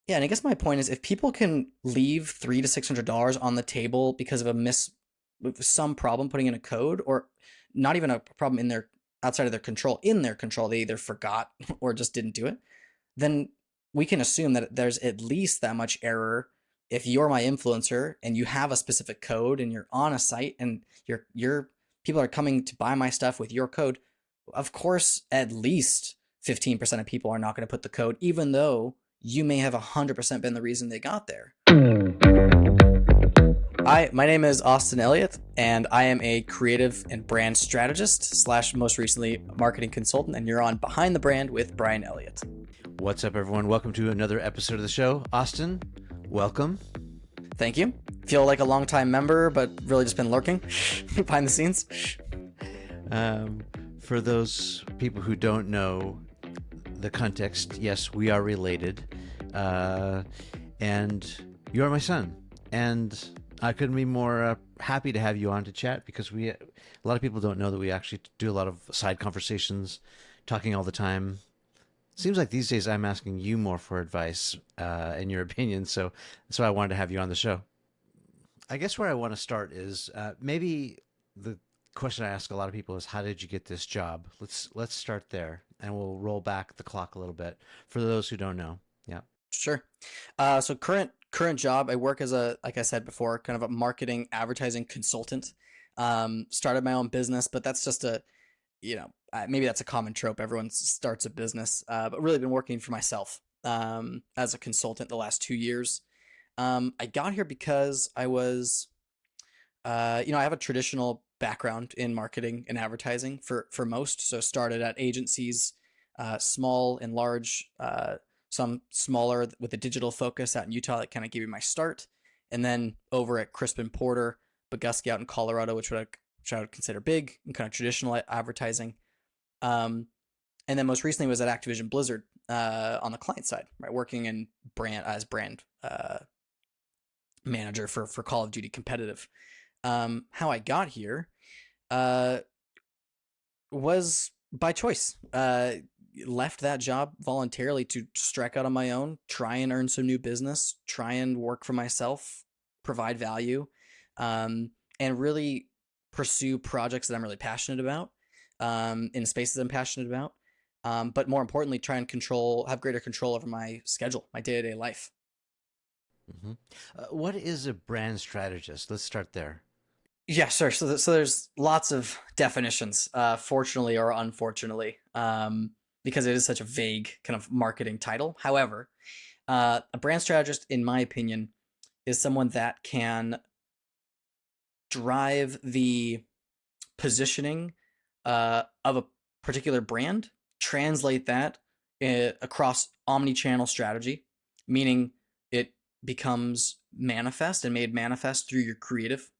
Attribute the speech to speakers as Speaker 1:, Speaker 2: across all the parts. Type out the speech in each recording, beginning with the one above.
Speaker 1: Yeah, and I guess my point is if people can leave $300 to $600 on the table because of a some problem putting in a code, or not even a problem in their outside of their control, in their control, they either forgot or just didn't do it, then we can assume that there's at least that much error. If you're my influencer and you have a specific code and you're on a site and your people are coming to buy my stuff with your code, of course at least 15% of people are not going to put the code, even though you may have 100% been the reason they got there. Hi, my name is Austin Elliott, and I am a creative and brand strategist slash most recently marketing consultant, and you're on Behind the Brand with Bryan Elliott.
Speaker 2: What's up, everyone? Welcome to another episode of the show. Austin, welcome.
Speaker 1: Thank you. Feel like a longtime member, but really just been lurking behind the scenes.
Speaker 2: For those people who don't know the context, yes, we are related. And you are my son. And I couldn't be more happy to have you on to chat because a lot of people don't know that we actually do a lot of side conversations, talking all the time. Seems like these days I'm asking you more for advice and your opinion, so that's why I wanted to have you on the show. I guess where I want to start is maybe the question I ask a lot of people is, how did you get this job? Let's start there, and we'll roll back the clock a little bit for those who don't know. Yeah.
Speaker 1: Sure. So current job, I work as like I said before, kind of a marketing advertising consultant. Started my own business, but that's just maybe that's a common trope. Everyone starts a business, but really been working for myself as a consultant the last 2 years. I got here because I was, I have a traditional background in marketing and advertising for most. So started at agencies, small and large, some smaller with a digital focus out in Utah that kind of gave me my start, and then over at Crispin Porter, Bogusky out in Colorado, which I would consider big and kind of traditional advertising. Um, and then most recently was at Activision Blizzard on the client side, right, working in brand manager for Call of Duty competitive. How I got here uh, was by choice. Left that job voluntarily to strike out on my own, try and earn some new business, try and work for myself, provide value, and really pursue projects that I'm really passionate about, in spaces I'm passionate about. But more importantly, try and have greater control over my schedule, my day to day life.
Speaker 2: Hmm. What is a brand strategist? Let's start there.
Speaker 1: Yeah, sure. So there's lots of definitions, fortunately or unfortunately, because it is such a vague kind of marketing title. However, a brand strategist, in my opinion, is someone that can drive the positioning of a particular brand, translate that across omni-channel strategy, meaning it becomes manifest and made manifest through your creative,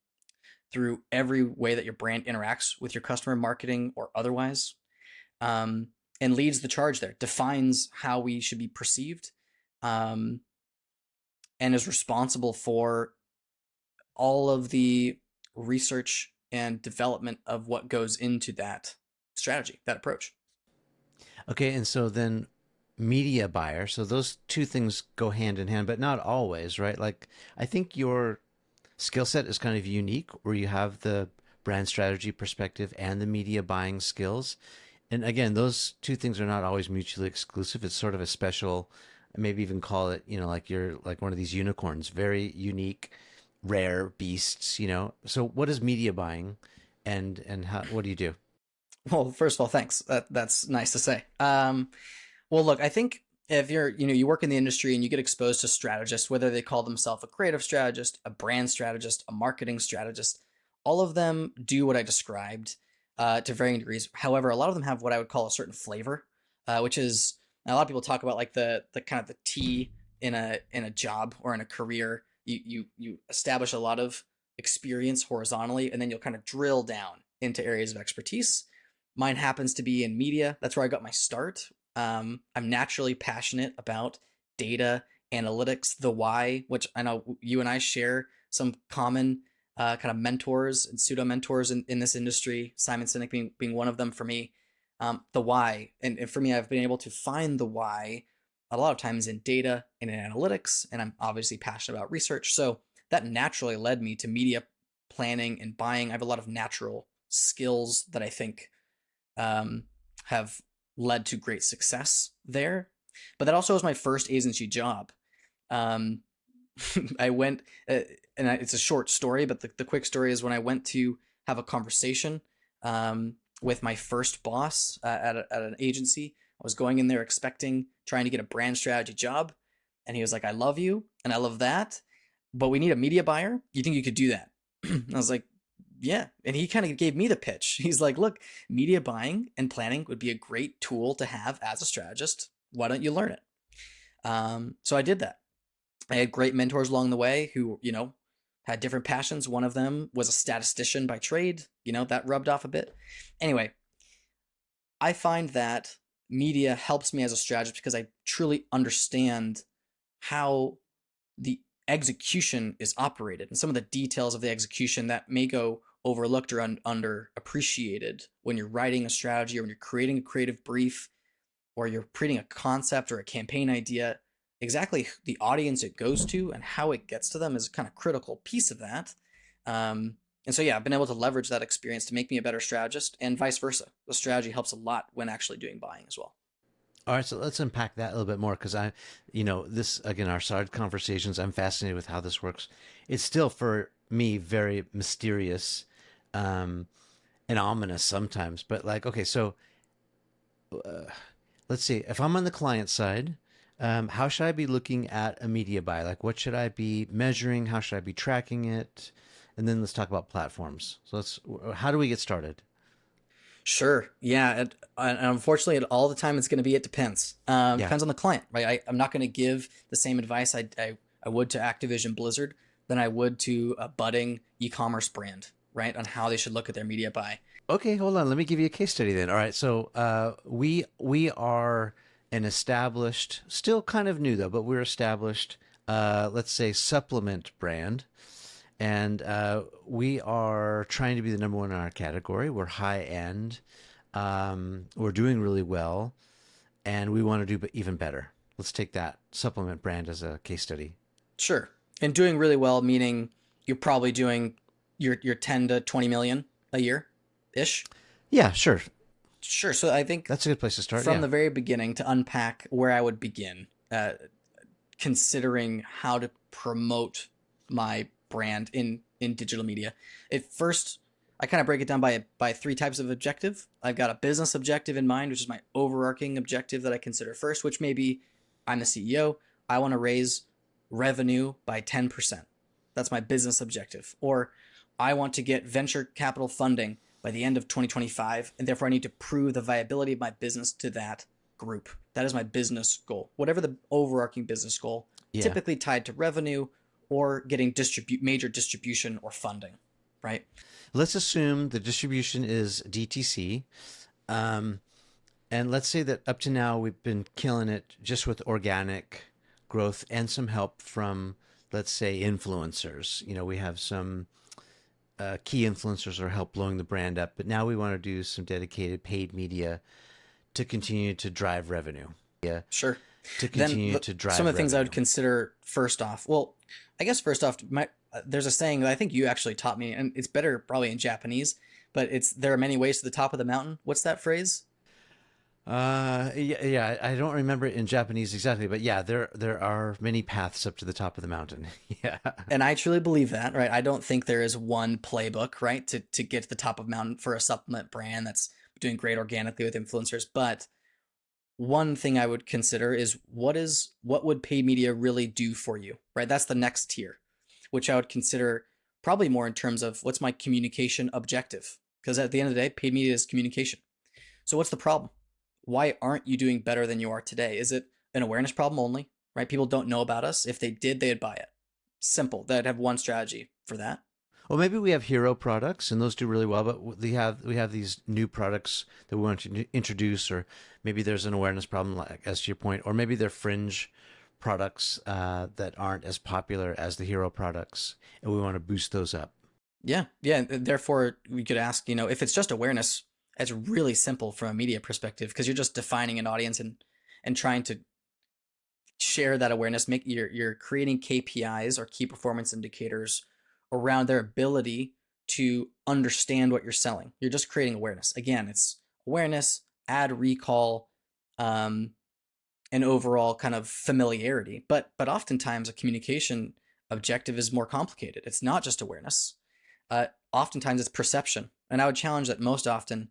Speaker 1: through every way that your brand interacts with your customer, marketing or otherwise, and leads the charge there, defines how we should be perceived, um, and is responsible for all of the research and development of what goes into that strategy, that approach.
Speaker 2: Okay, and so then media buyer. So those two things go hand in hand, but not always, right? Like I think your skill set is kind of unique where you have the brand strategy perspective and the media buying skills. And again, those two things are not always mutually exclusive. It's sort of a special, maybe even call it, like you're like one of these unicorns, very unique, rare beasts, So what is media buying and what do you do?
Speaker 1: Well, first of all, thanks. That's nice to say. Well, look, I think if you work in the industry and you get exposed to strategists, whether they call themselves a creative strategist, a brand strategist, a marketing strategist, all of them do what I described to varying degrees. However, a lot of them have what I would call a certain flavor, which is a lot of people talk about like the kind of the T in a job or in a career. You establish a lot of experience horizontally, and then you'll kind of drill down into areas of expertise. Mine happens to be in media. That's where I got my start. I'm naturally passionate about data analytics, the why, which I know you and I share some common kind of mentors and pseudo mentors in this industry. Simon Sinek being one of them for me. The why, and for me, I've been able to find the why a lot of times in data and in analytics, and I'm obviously passionate about research. So that naturally led me to media planning and buying. I have a lot of natural skills that I think um, have led to great success there. But that also was my first agency job. Um, I went, it's a short story, but the quick story is when I went to have a conversation with my first boss at an agency. I was going in there expecting, trying to get a brand strategy job. And he was like, I love you and I love that, but we need a media buyer. You think you could do that? I was like, yeah. And he kind of gave me the pitch. He's like, look, media buying and planning would be a great tool to have as a strategist. Why don't you learn it? So I did that. I had great mentors along the way who, had different passions. One of them was a statistician by trade. That rubbed off a bit. Anyway, I find that media helps me as a strategist because I truly understand how the execution is operated and some of the details of the execution that may go overlooked or underappreciated when you're writing a strategy or when you're creating a creative brief or you're creating a concept or a campaign idea. Exactly the audience it goes to and how it gets to them is a kind of critical piece of that. And so, yeah, I've been able to leverage that experience to make me a better strategist and vice versa. The strategy helps a lot when actually doing buying as well.
Speaker 2: All right, so let's unpack that a little bit more because this again, our side conversations, I'm fascinated with how this works. It's still for me very mysterious, um, and ominous sometimes. But like, okay, so uh, let's see. If I'm on the client side, how should I be looking at a media buy? Like, what should I be measuring? How should I be tracking it? And then let's talk about platforms. So how do we get started?
Speaker 1: Sure. Yeah. And unfortunately, all the time it's going to be, it depends.
Speaker 2: Yeah.
Speaker 1: Depends on the client, right? I'm not going to give the same advice I would to Activision Blizzard than I would to a budding e-commerce brand, right? On how they should look at their media buy.
Speaker 2: Okay, hold on. Let me give you a case study then. All right, so we are an established, still kind of new though, but we're established. Let's say supplement brand, and we are trying to be the number one in our category. We're high end. We're doing really well, and we want to do even better. Let's take that supplement brand as a case study.
Speaker 1: Sure. And doing really well, meaning you're probably doing your 10 to 20 million a year ish.
Speaker 2: Yeah, sure.
Speaker 1: Sure. So I think
Speaker 2: That's a good place to start.
Speaker 1: from
Speaker 2: Yeah.
Speaker 1: the very beginning to unpack where I would begin, considering how to promote my brand in digital media. At first, I kind of break it down by three types of objective. I've got a business objective in mind, which is my overarching objective that I consider first, which may be I'm the CEO. I want to raise revenue by 10%. That's my business objective. Or I want to get venture capital funding by the end of 2025, and therefore I need to prove the viability of my business to that group. That is my business goal. Whatever the overarching business goal,
Speaker 2: Yeah.
Speaker 1: typically tied to revenue or getting major distribution or funding, right?
Speaker 2: Let's assume the distribution is DTC. Um, and let's say that up to now we've been killing it just with organic growth and some help from, let's say, influencers. We have some key influencers who help blowing the brand up, but now we want to do some dedicated paid media to continue to drive revenue. Yeah,
Speaker 1: Sure.
Speaker 2: to
Speaker 1: Then
Speaker 2: continue to drive
Speaker 1: some of the things I
Speaker 2: revenue.
Speaker 1: would consider first off. Well, I guess first off, there's a saying that I think you actually taught me, and it's better probably in Japanese, but it's there are many ways to the top of the mountain. What's that phrase?
Speaker 2: Yeah, yeah, I don't remember it in Japanese exactly, but yeah, there are many paths up to the top of the mountain. Yeah.
Speaker 1: And I truly believe that, right? I don't think there is one playbook, right, to get to the top of mountain for a supplement brand that's doing great organically with influencers. But one thing I would consider is what would paid media really do for you, right? That's the next tier, which I would consider probably more in terms of what's my communication objective. Because at the end of the day, paid media is communication. So what's the problem? Why aren't you doing better than you are today? Is it an awareness problem only, right? People don't know about us. If they did, they'd buy it. Simple. They'd have one strategy for that.
Speaker 2: Well, maybe we have hero products and those do really well, but we have these new products that we want to introduce, or maybe there's an awareness problem, like as to your point, or maybe they're fringe products that aren't as popular as the hero products, and we want to boost those up.
Speaker 1: Yeah. Yeah. Therefore, we could ask, if it's just awareness, it's really simple from a media perspective because you're just defining an audience and trying to share that awareness. Make you're creating KPIs or key performance indicators around their ability to understand what you're selling. You're just creating awareness. Again, it's awareness, ad recall, um, and overall kind of familiarity. But oftentimes a communication objective is more complicated. It's not just awareness. Oftentimes it's perception. And I would challenge that most often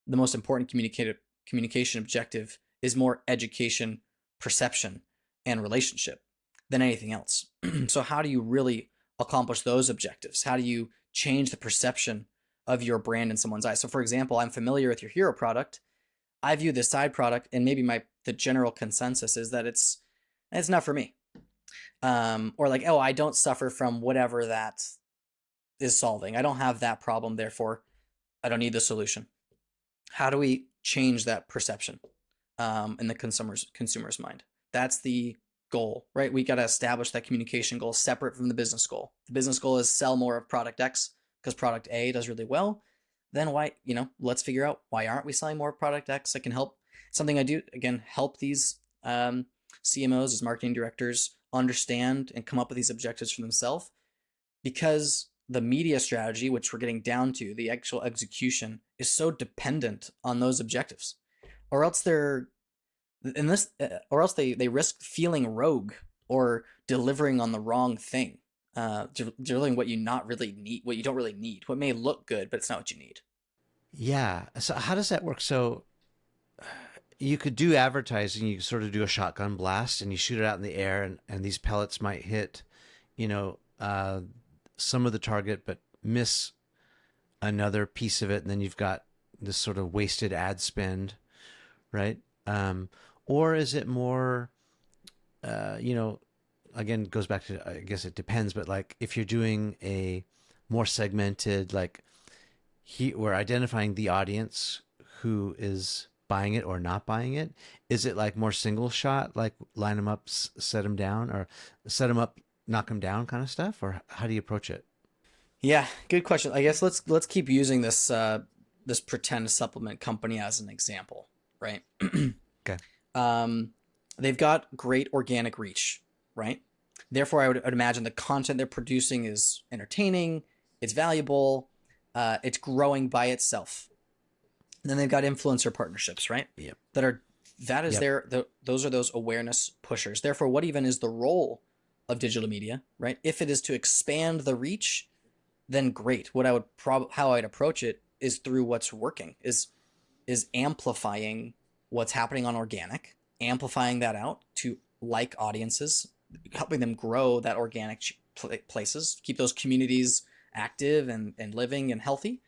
Speaker 1: the most important communication objective is more education, perception, and relationship than anything else. So how do you really accomplish those objectives? How do you change the perception of your brand in someone's eyes? So for example, I'm familiar with your hero product. I view this side product, and maybe the general consensus is that it's not for me. Or like, oh, I don't suffer from whatever that is solving. I don't have that problem, therefore I don't need the solution. How do we change that perception in the consumer's mind? That's the goal, right? We got to establish that communication goal separate from the business goal. The business goal is sell more of product X because product A does really well. Then why, let's figure out why aren't we selling more product X? I can help. Something I do, again, help these CMOs, these marketing directors, understand and come up with these objectives for themselves, because the media strategy, which we're getting down to, the actual execution, is so dependent on those objectives, or else they're in this, or else they risk feeling rogue or delivering on the wrong thing, delivering what you not really need, what you don't really need, what may look good, but it's not what you need.
Speaker 2: Yeah. So how does that work? So you could do advertising. You sort of do a shotgun blast and you shoot it out in the air, and these pellets might hit, you know, some of the target, but miss another piece of it. And then you've got this sort of wasted ad spend, right? Or is it more, again, goes back to, I guess it depends, but like if you're doing a more segmented, like we're identifying the audience who is buying it or not buying it. Is it like more single shot, like line them up, set them down, or set them up, knock them down kind of stuff? Or how do you approach it?
Speaker 1: Yeah, good question. I guess let's keep using this pretend supplement company as an example, right?
Speaker 2: Okay.
Speaker 1: um, they've got great organic reach, right? Therefore, I'd imagine the content they're producing is entertaining, it's valuable, it's growing by itself. And then they've got influencer partnerships, right?
Speaker 2: Yep.
Speaker 1: That is
Speaker 2: Yep.
Speaker 1: those are those awareness pushers. Therefore, what even is the role of digital media, right? If it is to expand the reach, then great. What I would how I'd approach it is through what's working, is amplifying what's happening on organic, amplifying that out to like audiences, helping them grow that organic places, keep those communities active and living and healthy.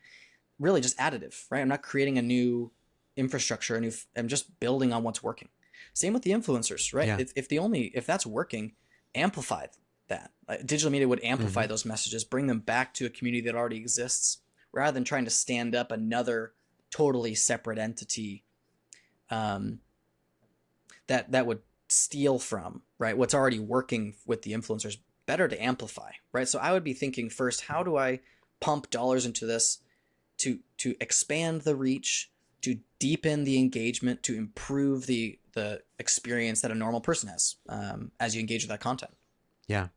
Speaker 1: Really just additive, right? I'm not creating a new infrastructure, I'm just building on what's working. Same with the influencers, right?
Speaker 2: Yeah.
Speaker 1: If that's working, amplify that. Digital media would amplify
Speaker 2: Mm-hmm.
Speaker 1: those messages, bring them back to a community that already exists, rather than trying to stand up another totally separate entity, um, that would steal from, right, what's already working with the influencers. Better to amplify, right? So I would be thinking first, how do I pump dollars into this to expand the reach, to deepen the engagement, to improve the experience that a normal person has, as you engage with that content.
Speaker 2: Yeah.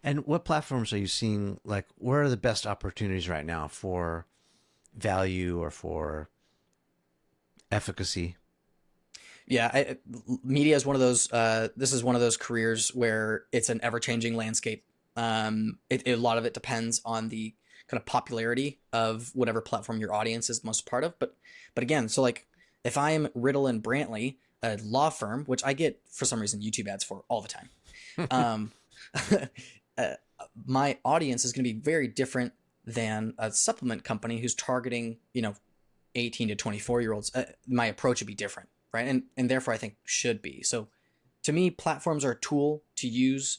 Speaker 2: And what platforms are you seeing? Like, where are the best opportunities right now for value or for efficacy?
Speaker 1: Yeah, media is one of those. This is one of those careers where it's an ever-changing landscape. A lot of it depends on the kind of popularity of whatever platform your audience is most part of. But again, so like if I'm Riddle and Brantley, a law firm, which I get for some reason YouTube ads for all the time, um, uh, my audience is going to be very different than a supplement company who's targeting 18 to 24-year-olds. My approach would be different, right? And therefore I think should be. So to me, platforms are a tool to use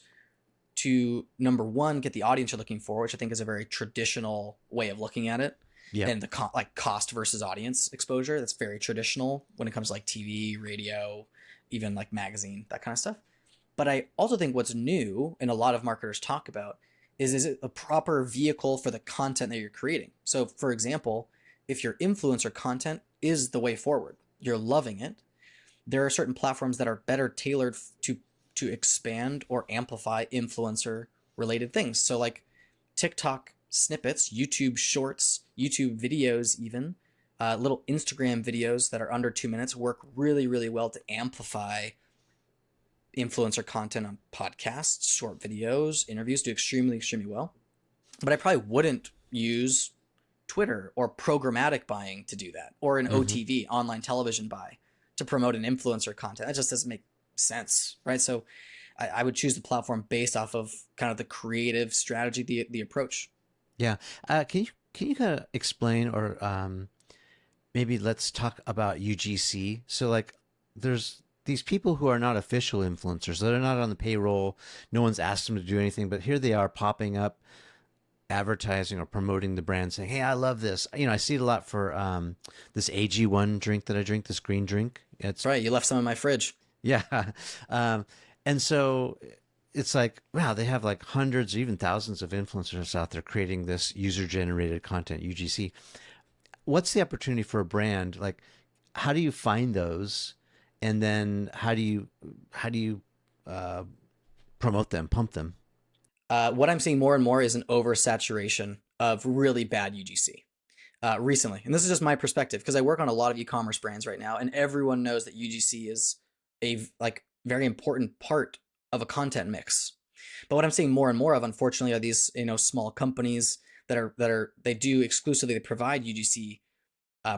Speaker 1: to, number one, get the audience you're looking for, which I think is a very traditional way of looking at it.
Speaker 2: Yeah.
Speaker 1: And the like cost versus audience exposure, that's very traditional when it comes to like TV, radio, even like magazine, that kind of stuff. But I also think what's new, and a lot of marketers talk about, is it a proper vehicle for the content that you're creating? So for example, if your influencer content is the way forward, you're loving it, there are certain platforms that are better tailored to to expand or amplify influencer related things. So like TikTok snippets, YouTube shorts, YouTube videos, even little Instagram videos that are under 2 minutes work really, really well to amplify influencer content on podcasts, short videos, interviews do extremely, extremely well. But I probably wouldn't use Twitter or programmatic buying to do that, or an
Speaker 2: Mm-hmm.
Speaker 1: OTV, online television buy, to promote an influencer content. That just doesn't make sense, right? So I would choose the platform based off of kind of the creative strategy, the approach.
Speaker 2: Yeah. Can you kind of explain, or maybe let's talk about UGC? So like, there's these people who are not official influencers. They're not on the payroll. No one's asked them to do anything, but here they are popping up, advertising or promoting the brand, saying, "Hey, I love this." I see it a lot for this AG1 drink that I drink, this green drink.
Speaker 1: That's
Speaker 2: It's
Speaker 1: right. You left some in my fridge.
Speaker 2: yeah, um, and so it's like, wow, they have like hundreds or even thousands of influencers out there creating this user-generated content, UGC. What's the opportunity for a brand? Like, how do you find those, and then how do you uh, promote them, pump them?
Speaker 1: What I'm seeing more and more is an oversaturation of really bad UGC recently. And this is just my perspective because I work on a lot of e-commerce brands right now, and everyone knows that UGC is a like very important part of a content mix. But what I'm seeing more and more of, unfortunately, are these small companies that they do exclusively, they provide UGC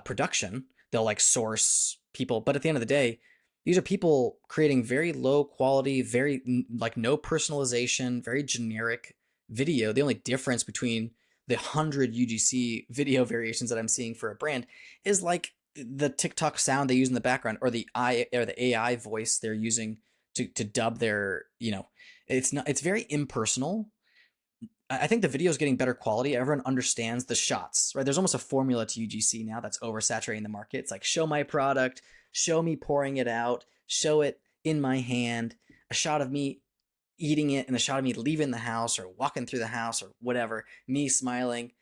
Speaker 1: production. They'll like source people, but at the end of the day, these are people creating very low quality, very like no personalization, very generic video. The only difference between the 100 UGC video variations that I'm seeing for a brand is like the TikTok sound they use in the background, or the AI voice they're using to dub their, it's very impersonal. I think the video is getting better quality. Everyone understands the shots, right? There's almost a formula to UGC now that's oversaturating the market. It's like, show my product, show me pouring it out, show it in my hand, a shot of me eating it, and a shot of me leaving the house or walking through the house or whatever, me smiling.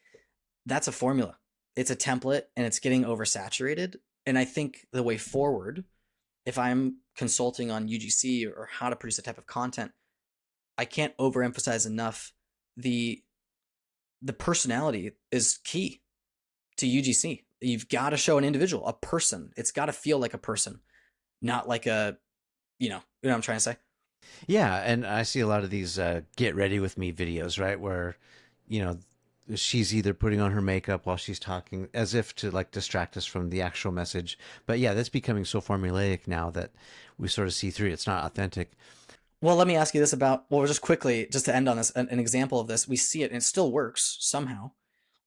Speaker 1: That's a formula. It's a template, and it's getting oversaturated. And I think the way forward, if I'm consulting on UGC or how to produce a type of content, I can't overemphasize enough the the personality is key to UGC. You've got to show an individual, a person. It's got to feel like a person, not like a, you know what I'm trying to say?
Speaker 2: Yeah, and I see a lot of these get ready with me videos, right? Where, you know, she's either putting on her makeup while she's talking as if to like distract us from the actual message. But yeah, that's becoming so formulaic now that we sort of see through it. It's not authentic.
Speaker 1: Well, let me ask you this about, well, just quickly, just to end on this, an example of this. We see it and it still works somehow.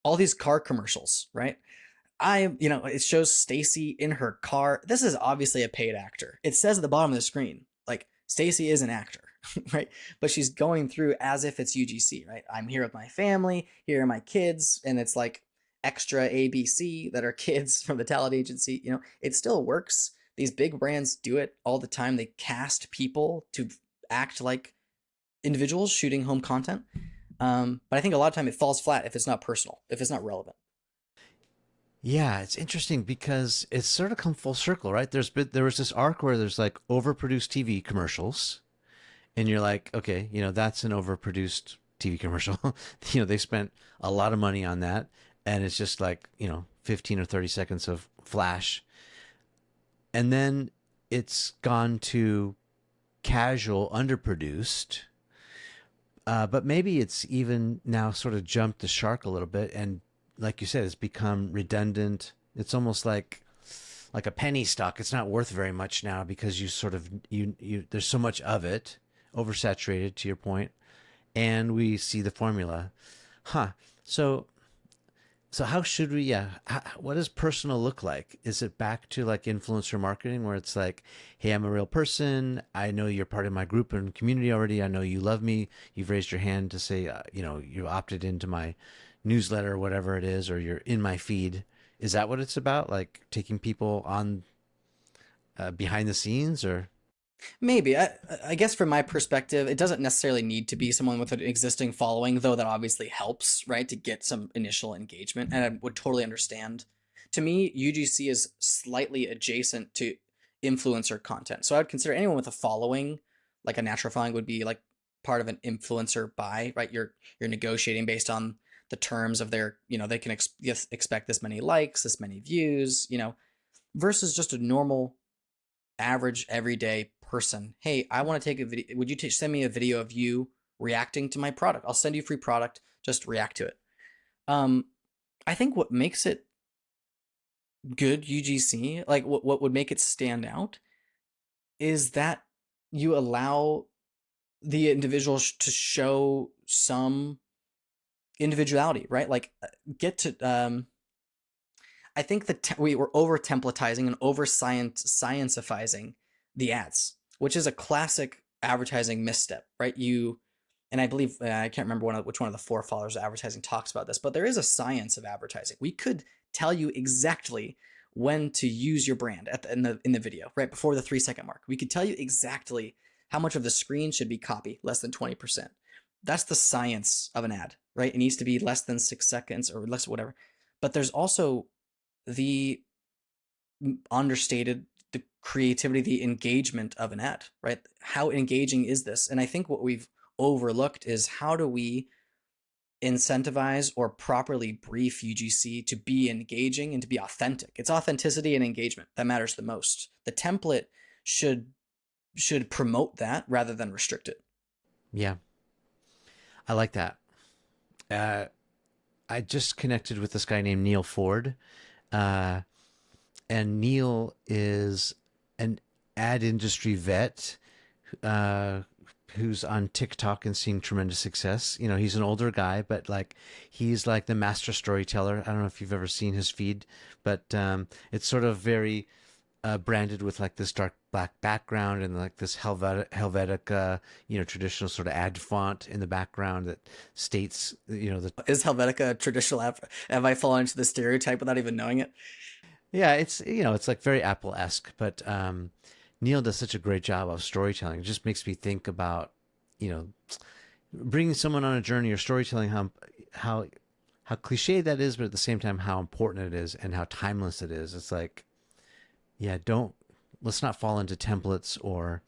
Speaker 1: All these car commercials, right? It shows Stacy in her car. This is obviously a paid actor. It says at the bottom of the screen, like, Stacy is an actor, right? But she's going through as if it's UGC, right? I'm here with my family, here are my kids, and it's like extra ABC that are kids from the talent agency. It still works. These big brands do it all the time. They cast people to act like individuals shooting home content. But I think a lot of time it falls flat if it's not personal, if it's not relevant.
Speaker 2: Yeah, it's interesting because it's sort of come full circle, right? There was this arc where there's like overproduced TV commercials, and you're like, okay, that's an overproduced TV commercial. They spent a lot of money on that, and it's just like 15 or 30 seconds of flash, and then it's gone to casual, underproduced. But maybe it's even now sort of jumped the shark a little bit, and like you said, it's become redundant. It's almost like a penny stock. It's not worth very much now because you sort of you there's so much of it, oversaturated to your point, and we see the formula. Huh. So how should we, yeah, what does personal look like? Is it back to like influencer marketing where it's like, hey, I'm a real person. I know you're part of my group and community already. I know you love me. You've raised your hand to say, you opted into my newsletter or whatever it is, or you're in my feed. Is that what it's about? Like taking people on behind the scenes, or?
Speaker 1: Maybe. I guess from my perspective, it doesn't necessarily need to be someone with an existing following, though that obviously helps, right, to get some initial engagement. And I would totally understand. To me, UGC is slightly adjacent to influencer content. So I would consider anyone with a following like a natural following would be like part of an influencer buy, right? You're negotiating based on the terms of their, they can expect this many likes, this many views, versus just a normal, average, everyday person. Hey, I want to take a video. Would you send me a video of you reacting to my product? I'll send you a free product. Just react to it. Um, I think what makes it good UGC, like what would make it stand out, is that you allow the individual to show some individuality, right? Like get to I think that we were over templatizing and over sciencifying the ads, which is a classic advertising misstep, right? And I believe I can't remember which one of the four followers of advertising talks about this, but there is a science of advertising. We could tell you exactly when to use your brand in the video, right before the 3 second mark. We could tell you exactly how much of the screen should be copy, less than 20%. That's the science of an ad, right? It needs to be less than 6 seconds or less, whatever. But there's also the understated, the creativity, the engagement of an ad, right? How engaging is this? And I think what we've overlooked is how do we incentivize or properly brief UGC to be engaging and to be authentic? It's authenticity and engagement that matters the most. The template should promote that rather than restrict it.
Speaker 2: Yeah, I like that. I just connected with this guy named Neil Ford. Uh, and Neil is an ad industry vet uh, who's on TikTok and seeing tremendous success. He's an older guy, but like he's like the master storyteller. I don't know if you've ever seen his feed, but it's sort of very branded with like this dark black background and like this Helvetica, traditional sort of ad font in the background that states, the
Speaker 1: Is Helvetica a traditional app? Have I fallen into the stereotype without even knowing it?
Speaker 2: yeah, it's like very Apple-esque, but Neil does such a great job of storytelling. It just makes me think about, you know, bringing someone on a journey or storytelling, how how cliche that is, but at the same time how important it is and how timeless it is. It's like, yeah, let's not fall into templates or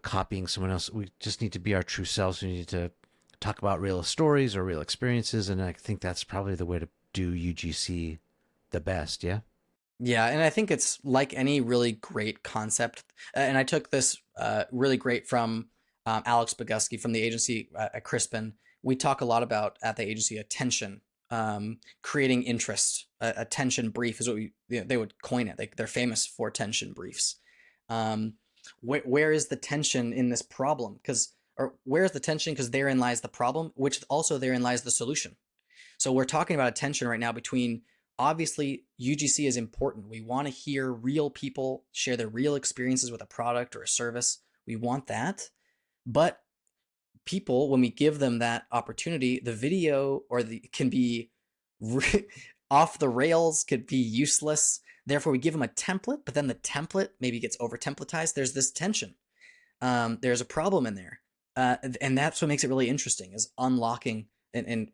Speaker 2: copying someone else. We just need to be our true selves. We need to talk about real stories or real experiences, and I think that's probably the way to do UGC the best. Yeah.
Speaker 1: Yeah, and I think it's like any really great concept. And I took this really great from Alex Bogusky from the agency at Crispin. We talk a lot about at the agency attention, creating interest. Attention brief is what they would coin it. They're famous for attention briefs. Um, where is the tension in this problem? Or where is the tension? Because therein lies the problem, which also therein lies the solution. So we're talking about a tension right now between, obviously UGC is important. We want to hear real people share their real experiences with a product or a service. We want that. But people, when we give them that opportunity, the video can be off the rails, could be useless. Therefore, we give them a template, but then the template maybe gets over templatized. There's this tension. There's a problem in there. And that's what makes it really interesting, is unlocking and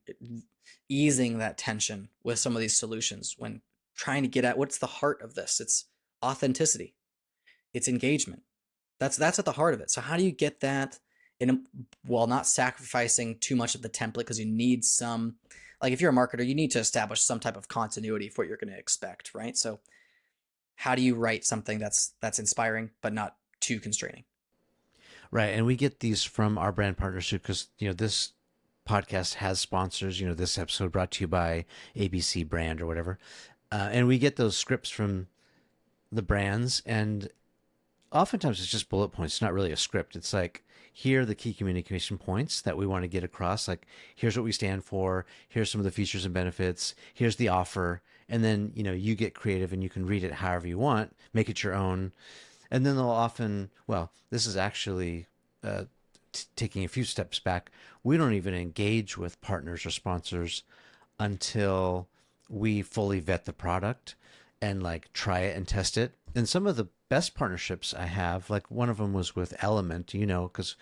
Speaker 1: easing that tension with some of these solutions when trying to get at what's the heart of this. It's authenticity. It's engagement. That's at the heart of it. So how do you get that while not sacrificing too much of the template? Because you need some, like if you're a marketer, you need to establish some type of continuity for what you're going to expect, right? So how do you write something that's inspiring but not too constraining?
Speaker 2: Right. And we get these from our brand partnership because, this podcast has sponsors. This episode brought to you by ABC brand or whatever. And we get those scripts from the brands, and oftentimes it's just bullet points. It's not really a script. It's like, here are the key communication points that we want to get across. Like, here's what we stand for. Here's some of the features and benefits. Here's the offer. And then, you get creative and you can read it however you want, make it your own. And then they'll often, well, this is actually taking a few steps back. We don't even engage with partners or sponsors until we fully vet the product and like try it and test it. And some of the best partnerships I have, like one of them was with Element, because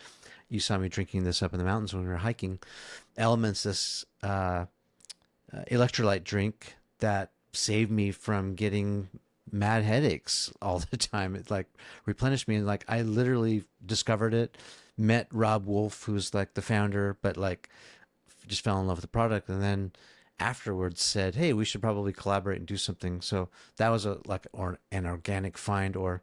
Speaker 2: you saw me drinking this up in the mountains when we were hiking. Element's this electrolyte drink that saved me from getting mad headaches all the time. It like replenished me, and like I literally discovered it, met Rob Wolf, who's like the founder, but like just fell in love with the product, and then afterwards said, "Hey, we should probably collaborate and do something." So that was a like or an organic find, or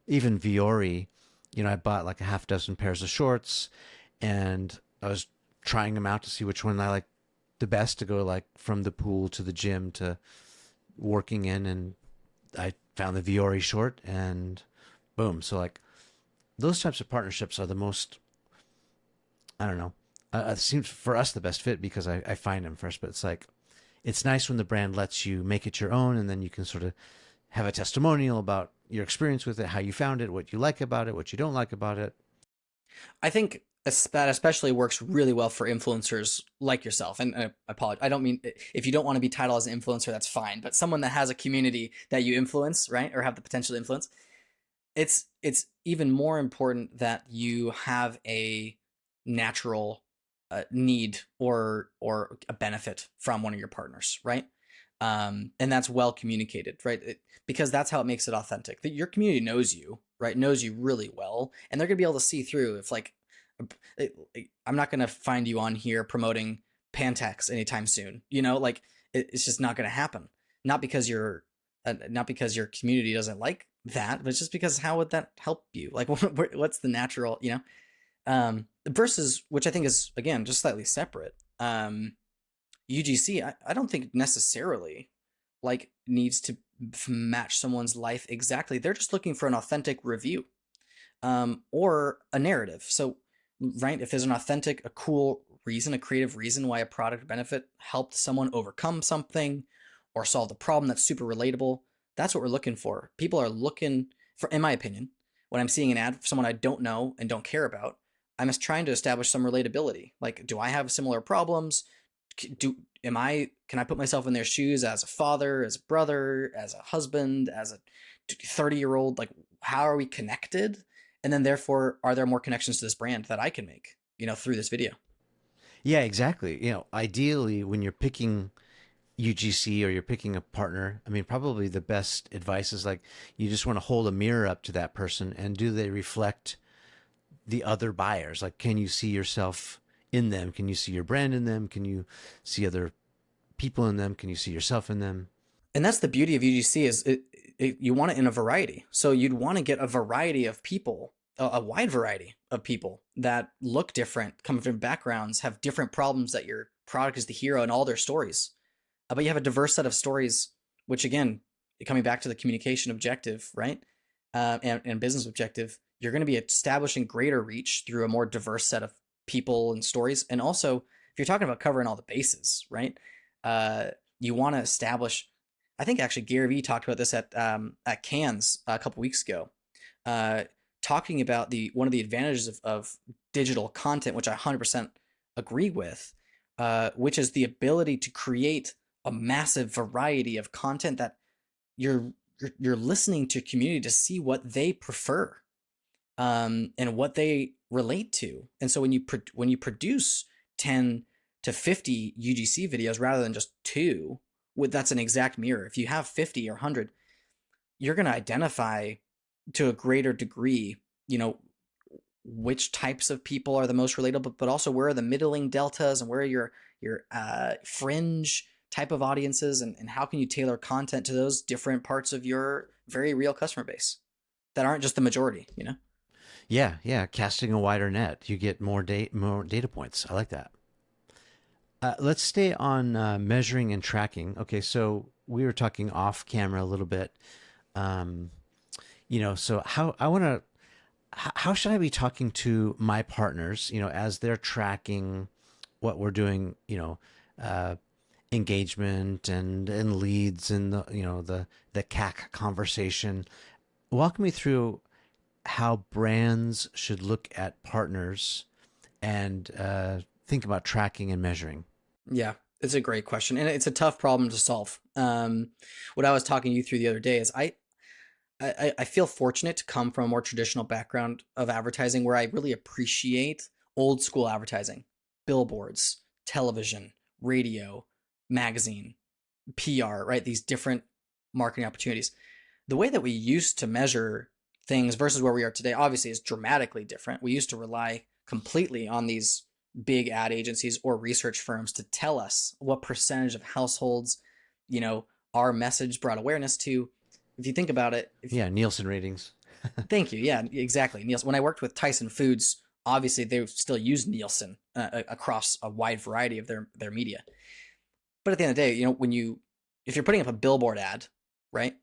Speaker 2: even Viore. You know, I bought like a half dozen pairs of shorts, and I was trying them out to see which one I like the best to go like from the pool to the gym to working in, and I found the Viore short, and boom. So like those types of partnerships are the most, I don't know. It seems for us the best fit because I find them first, but it's like it's nice when the brand lets you make it your own, and then you can sort of have a testimonial about your experience with it, how you found it, what you like about it, what you don't like about it.
Speaker 1: I think that especially works really well for influencers like yourself. And I apologize. I don't mean if you don't want to be titled as an influencer, that's fine. But someone that has a community that you influence, right, or have the potential to influence, it's even more important that you have a natural need or a benefit from one of your partners, right? And that's well communicated, right? Because that's how it makes it authentic. That your community knows you, right? Knows you really well, and they're gonna be able to see through if like I'm not gonna find you on here promoting Pantex anytime soon. You know, like it's just not gonna happen. Not because you're not because your community doesn't like that, but it's just because how would that help you? Like, what's the natural, you know? Versus, which I think is again just slightly separate. UGC, I don't think necessarily like needs to match someone's life exactly. They're just looking for an authentic review, or a narrative. So, right, if there's an authentic, a cool reason, a creative reason why a product or benefit helped someone overcome something or solve a problem that's super relatable, that's what we're looking for. People are looking for, in my opinion, when I'm seeing an ad for someone I don't know and don't care about, I'm just trying to establish some relatability. Like, do I have similar problems? Do am I can I put myself in their shoes as a father, as a brother, as a husband, as a 30-year-old? Like, how are we connected? And then therefore, are there more connections to this brand that I can make, through this video?
Speaker 2: Yeah, exactly. You know, ideally, when you're picking UGC or you're picking a partner, I mean, probably the best advice is like you just want to hold a mirror up to that person and do they reflect the other buyers? Like, can you see yourself in them? Can you see your brand in them? Can you see other people in them? Can you see yourself in them?
Speaker 1: And that's the beauty of UGC is you want it in a variety. So you'd want to get a variety of people, a wide variety of people that look different, come from backgrounds, have different problems that your product is the hero in all their stories. But you have a diverse set of stories, which again, coming back to the communication objective, right? And business objective, you're going to be establishing greater reach through a more diverse set of people and stories. And also, if you're talking about covering all the bases, right? You want to establish. I think actually Gary Vee talked about this at Cannes a couple weeks ago, uh, talking about the one of the advantages of digital content, which I 100% agree with, which is the ability to create a massive variety of content that you're you're listening to community to see what they prefer, and what they relate to. And so when you produce 10 to 50 UGC videos rather than just two, with that's an exact mirror. If you have 50 or 100, you're going to identify to a greater degree, you know, which types of people are the most relatable, but also where are the middling deltas and where are your fringe type of audiences, and how can you tailor content to those different parts of your very real customer base that aren't just the majority, you know?
Speaker 2: Yeah, yeah. Casting a wider net, you get more data points. I like that. Let's stay on measuring and tracking. Okay, so we were talking off camera a little bit. Um, so how I want to how should I be talking to my partners, as they're tracking what we're doing, uh, engagement and leads and the CAC conversation. Walk me through how brands should look at partners and think about tracking and measuring.
Speaker 1: Yeah, it's a great question, and it's a tough problem to solve. What I was talking you through the other day is I feel fortunate to come from a more traditional background of advertising where I really appreciate old school advertising, billboards, television, radio, magazine, PR, right? These different marketing opportunities. the way that we used to measure things versus where we are today obviously is dramatically different. We used to rely completely on these big ad agencies or research firms to tell us what percentage of households, you know, our message brought awareness to. If you think about it,
Speaker 2: Yeah, Nielsen ratings.
Speaker 1: thank you. Yeah, exactly. Nielsen. When I worked with Tyson Foods, obviously they still use Nielsen across a wide variety of their media. But at the end of the day, you know, if you're putting up a billboard ad, right,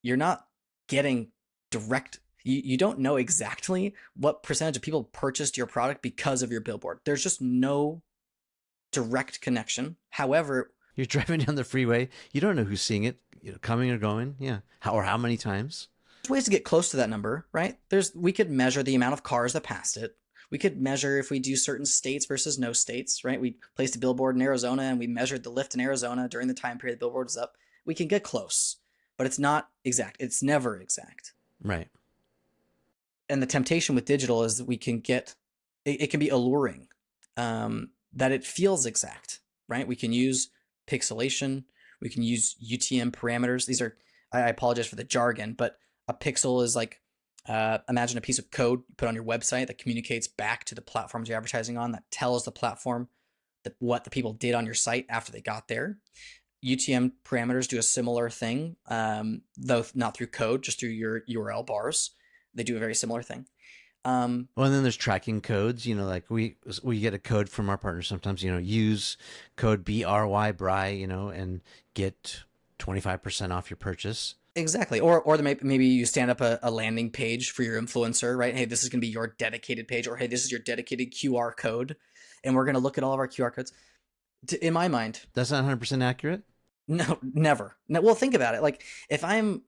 Speaker 1: you're not getting direct. You don't know exactly what percentage of people purchased your product because of your billboard. There's just no direct connection. However,
Speaker 2: You're driving down the freeway. You don't know who's seeing it, coming or going. Yeah, or how many times.
Speaker 1: there's ways to get close to that number, right? We could measure the amount of cars that passed it. We could measure if we do certain states versus no states, right? We placed a billboard in Arizona and we measured the lift in Arizona during the time period the billboard was up. We can get close, but it's not exact. It's never exact.
Speaker 2: Right.
Speaker 1: And the temptation with digital is that we can get it can be alluring, that it feels exact, right? We can use pixelation, we can use UTM parameters. These are, I apologize for the jargon, but a pixel is like, imagine a piece of code you put on your website that communicates back to the platforms you're advertising on, that tells the platform what the people did on your site after they got there. UTM parameters do a similar thing, though not through code, just through your URL bars. They do a very similar thing.
Speaker 2: Well, and then there's tracking codes. Like we get a code from our partners sometimes. Use code BRY, and get 25% off your purchase.
Speaker 1: Exactly. Or maybe you stand up a landing page for your influencer, right? Hey, this is going to be your dedicated page, or hey, this is your dedicated QR code, and we're going to look at all of our QR codes. In my mind,
Speaker 2: that's not 100% accurate.
Speaker 1: No, never. No, well, think about it. Like, if I'm,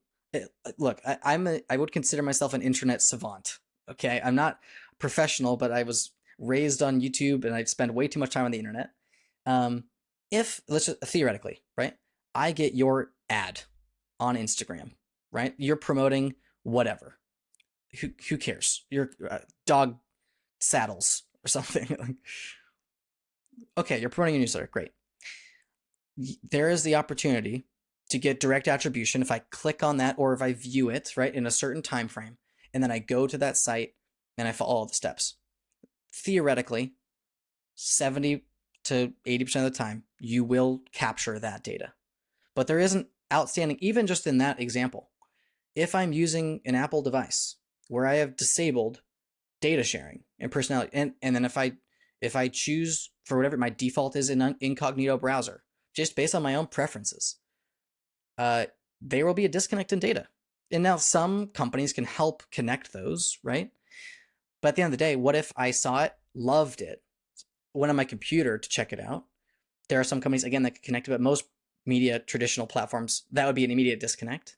Speaker 1: look, I would consider myself an internet savant. Okay, I'm not professional, but I was raised on YouTube, and I spend way too much time on the internet. If let's just theoretically, right? I get your ad on Instagram, right? You're promoting whatever. Who cares? Your dog saddles or something. Okay, you're promoting a newsletter. Great. There is the opportunity to get direct attribution if I click on that or if I view it, right, in a certain time frame, and then I go to that site and I follow all the steps. Theoretically, 70 to 80% of the time, you will capture that data. But there isn't outstanding, even just in that example. If I'm using an Apple device where I have disabled data sharing and personality, and then if I choose for whatever my default is in an incognito browser, just based on my own preferences, there will be a disconnect in data. And now some companies can help connect those, right? But at the end of the day, what if I saw it, loved it, went on my computer to check it out? There are some companies, again, that can connect it, but most media traditional platforms, that would be an immediate disconnect.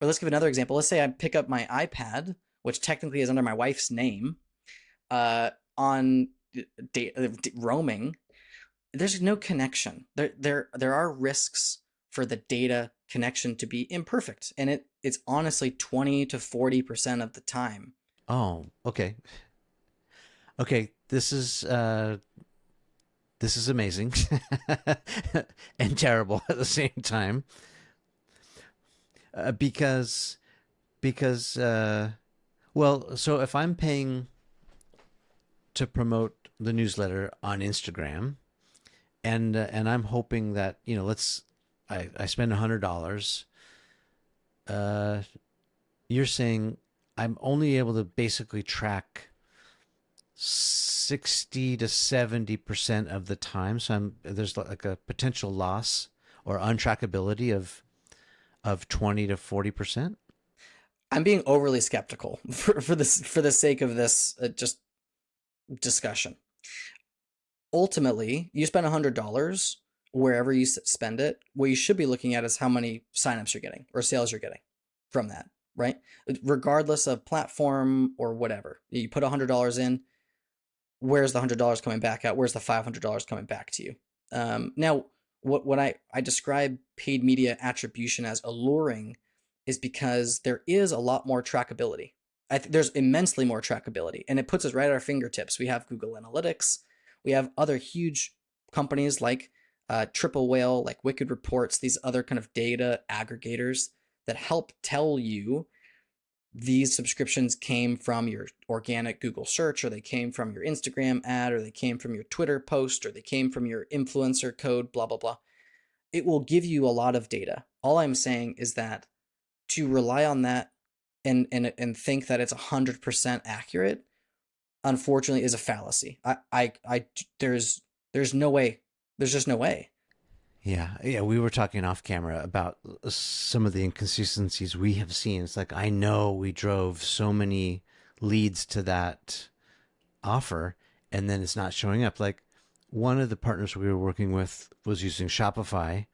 Speaker 1: Or let's give another example. Let's say I pick up my iPad, which technically is under my wife's name, on roaming. There's no connection. There are risks for the data connection to be imperfect, and it's honestly 20 to 40% of the time.
Speaker 2: Oh, okay. Okay, this is amazing and terrible at the same time. Because well, so if I'm paying to promote the newsletter on Instagram, and I'm hoping that I spend $100. You're saying I'm only able to basically track 60 to 70% of the time, so there's like a potential loss or untrackability of 20 to 40%.
Speaker 1: I'm being overly skeptical for the sake of this just discussion. Ultimately, you spend $100 wherever you spend it. What you should be looking at is how many signups you're getting or sales you're getting from that, right? Regardless of platform or whatever. You put $100 in, where's the $100 coming back out? Where's the $500 coming back to you? Now, what I describe paid media attribution as alluring is because there is a lot more trackability. There's immensely more trackability, and it puts us right at our fingertips. We have Google Analytics. We have other huge companies like Triple Whale, like Wicked Reports, these other kind of data aggregators that help tell you these subscriptions came from your organic Google search, or they came from your Instagram ad, or they came from your Twitter post, or they came from your influencer code, blah, blah, blah. It will give you a lot of data. All I'm saying is that to rely on that and think that it's 100% accurate, unfortunately, is a fallacy. There's no way. There's just no way.
Speaker 2: Yeah, yeah, we were talking off camera about some of the inconsistencies we have seen. It's like I know we drove so many leads to that offer, and then it's not showing up. Like one of the partners we were working with was using Shopify,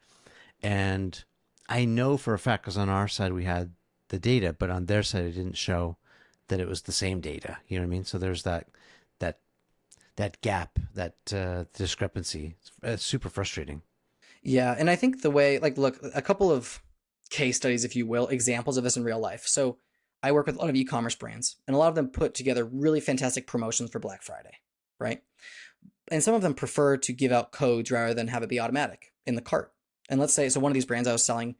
Speaker 2: and I know for a fact because on our side we had the data, but on their side it didn't show that it was the same data. You know what I mean? So there's that that gap, that discrepancy. It's super frustrating.
Speaker 1: Yeah, and I think the way, like, look, a couple of case studies, if you will, examples of this in real life. So I work with a lot of e-commerce brands, and a lot of them put together really fantastic promotions for Black Friday, right? And some of them prefer to give out codes rather than have it be automatic in the cart. And let's say, so one of these brands, I was selling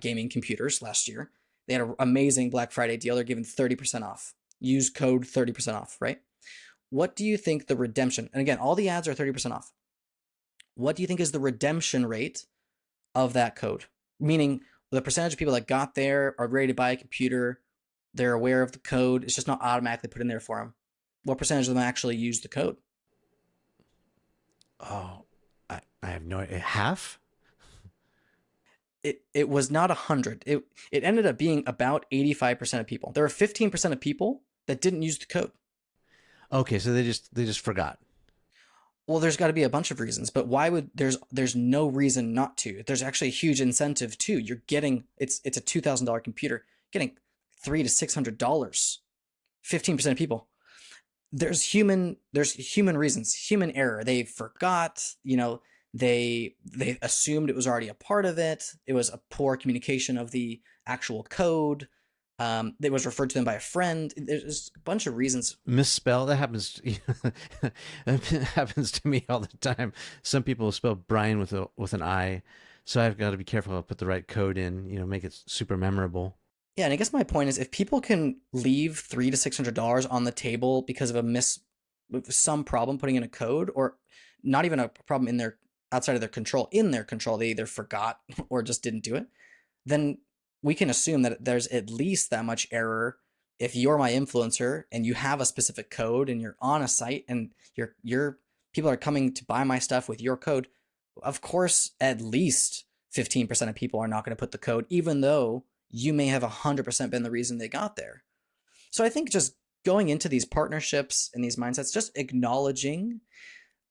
Speaker 1: gaming computers last year. They had an amazing Black Friday deal. They're giving 30% off. Use code 30% off, right? What do you think the redemption, and again, all the ads are 30% off. What do you think is the redemption rate of that code? Meaning the percentage of people that got there, are ready to buy a computer, they're aware of the code, it's just not automatically put in there for them. What percentage of them actually use the code?
Speaker 2: Oh, I have no idea. Half?
Speaker 1: It was not 100. It ended up being about 85% of people. There were 15% of people that didn't use the code.
Speaker 2: Okay, so they just forgot.
Speaker 1: Well, there's got to be a bunch of reasons, but why would there's no reason not to? There's actually a huge incentive too. You're getting it's a $2,000 computer, getting $300 to $600. 15% of people. There's human reasons, human error. They forgot, they assumed it was already a part of it. It was a poor communication of the actual code. It was referred to them by a friend. There's a bunch of reasons.
Speaker 2: Misspell, that happens. That happens to me all the time. Some people spell Bryan with an I, so I've got to be careful. I put the right code in. Make it super memorable.
Speaker 1: Yeah, and I guess my point is, if people can leave $300 to $600 on the table because of some problem putting in a code, or not even a problem outside of their control, they either forgot or just didn't do it, then we can assume that there's at least that much error. If you're my influencer and you have a specific code and you're on a site and your people are coming to buy my stuff with your code, of course at least 15% of people are not going to put the code, even though you may have 100% been the reason they got there. So I think just going into these partnerships and these mindsets, just acknowledging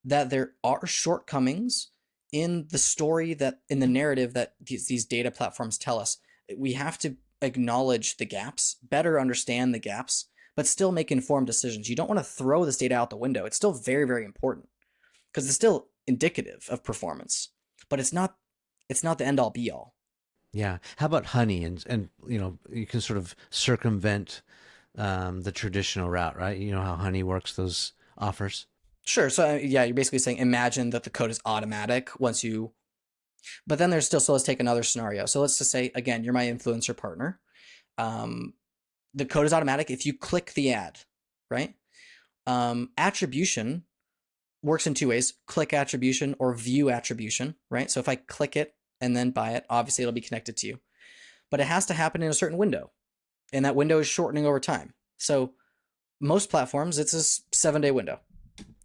Speaker 1: that there are shortcomings in the story, that in the narrative that these data platforms tell us. We have to acknowledge the gaps, better understand the gaps, but still make informed decisions. You don't want to throw this data out the window. It's still very, very important because it's still indicative of performance, but it's not the end all be all.
Speaker 2: Yeah. How about honey? And you can sort of circumvent the traditional route, right? You know how honey works those offers.
Speaker 1: Sure. So yeah, you're basically saying imagine that the code is automatic but then there's still, so let's take another scenario. So let's just say, again, you're my influencer partner. The code is automatic if you click the ad, right? Attribution works in two ways: click attribution or view attribution, right? So if I click it and then buy it, obviously it'll be connected to you, but it has to happen in a certain window, and that window is shortening over time. So most platforms, it's a 7-day window.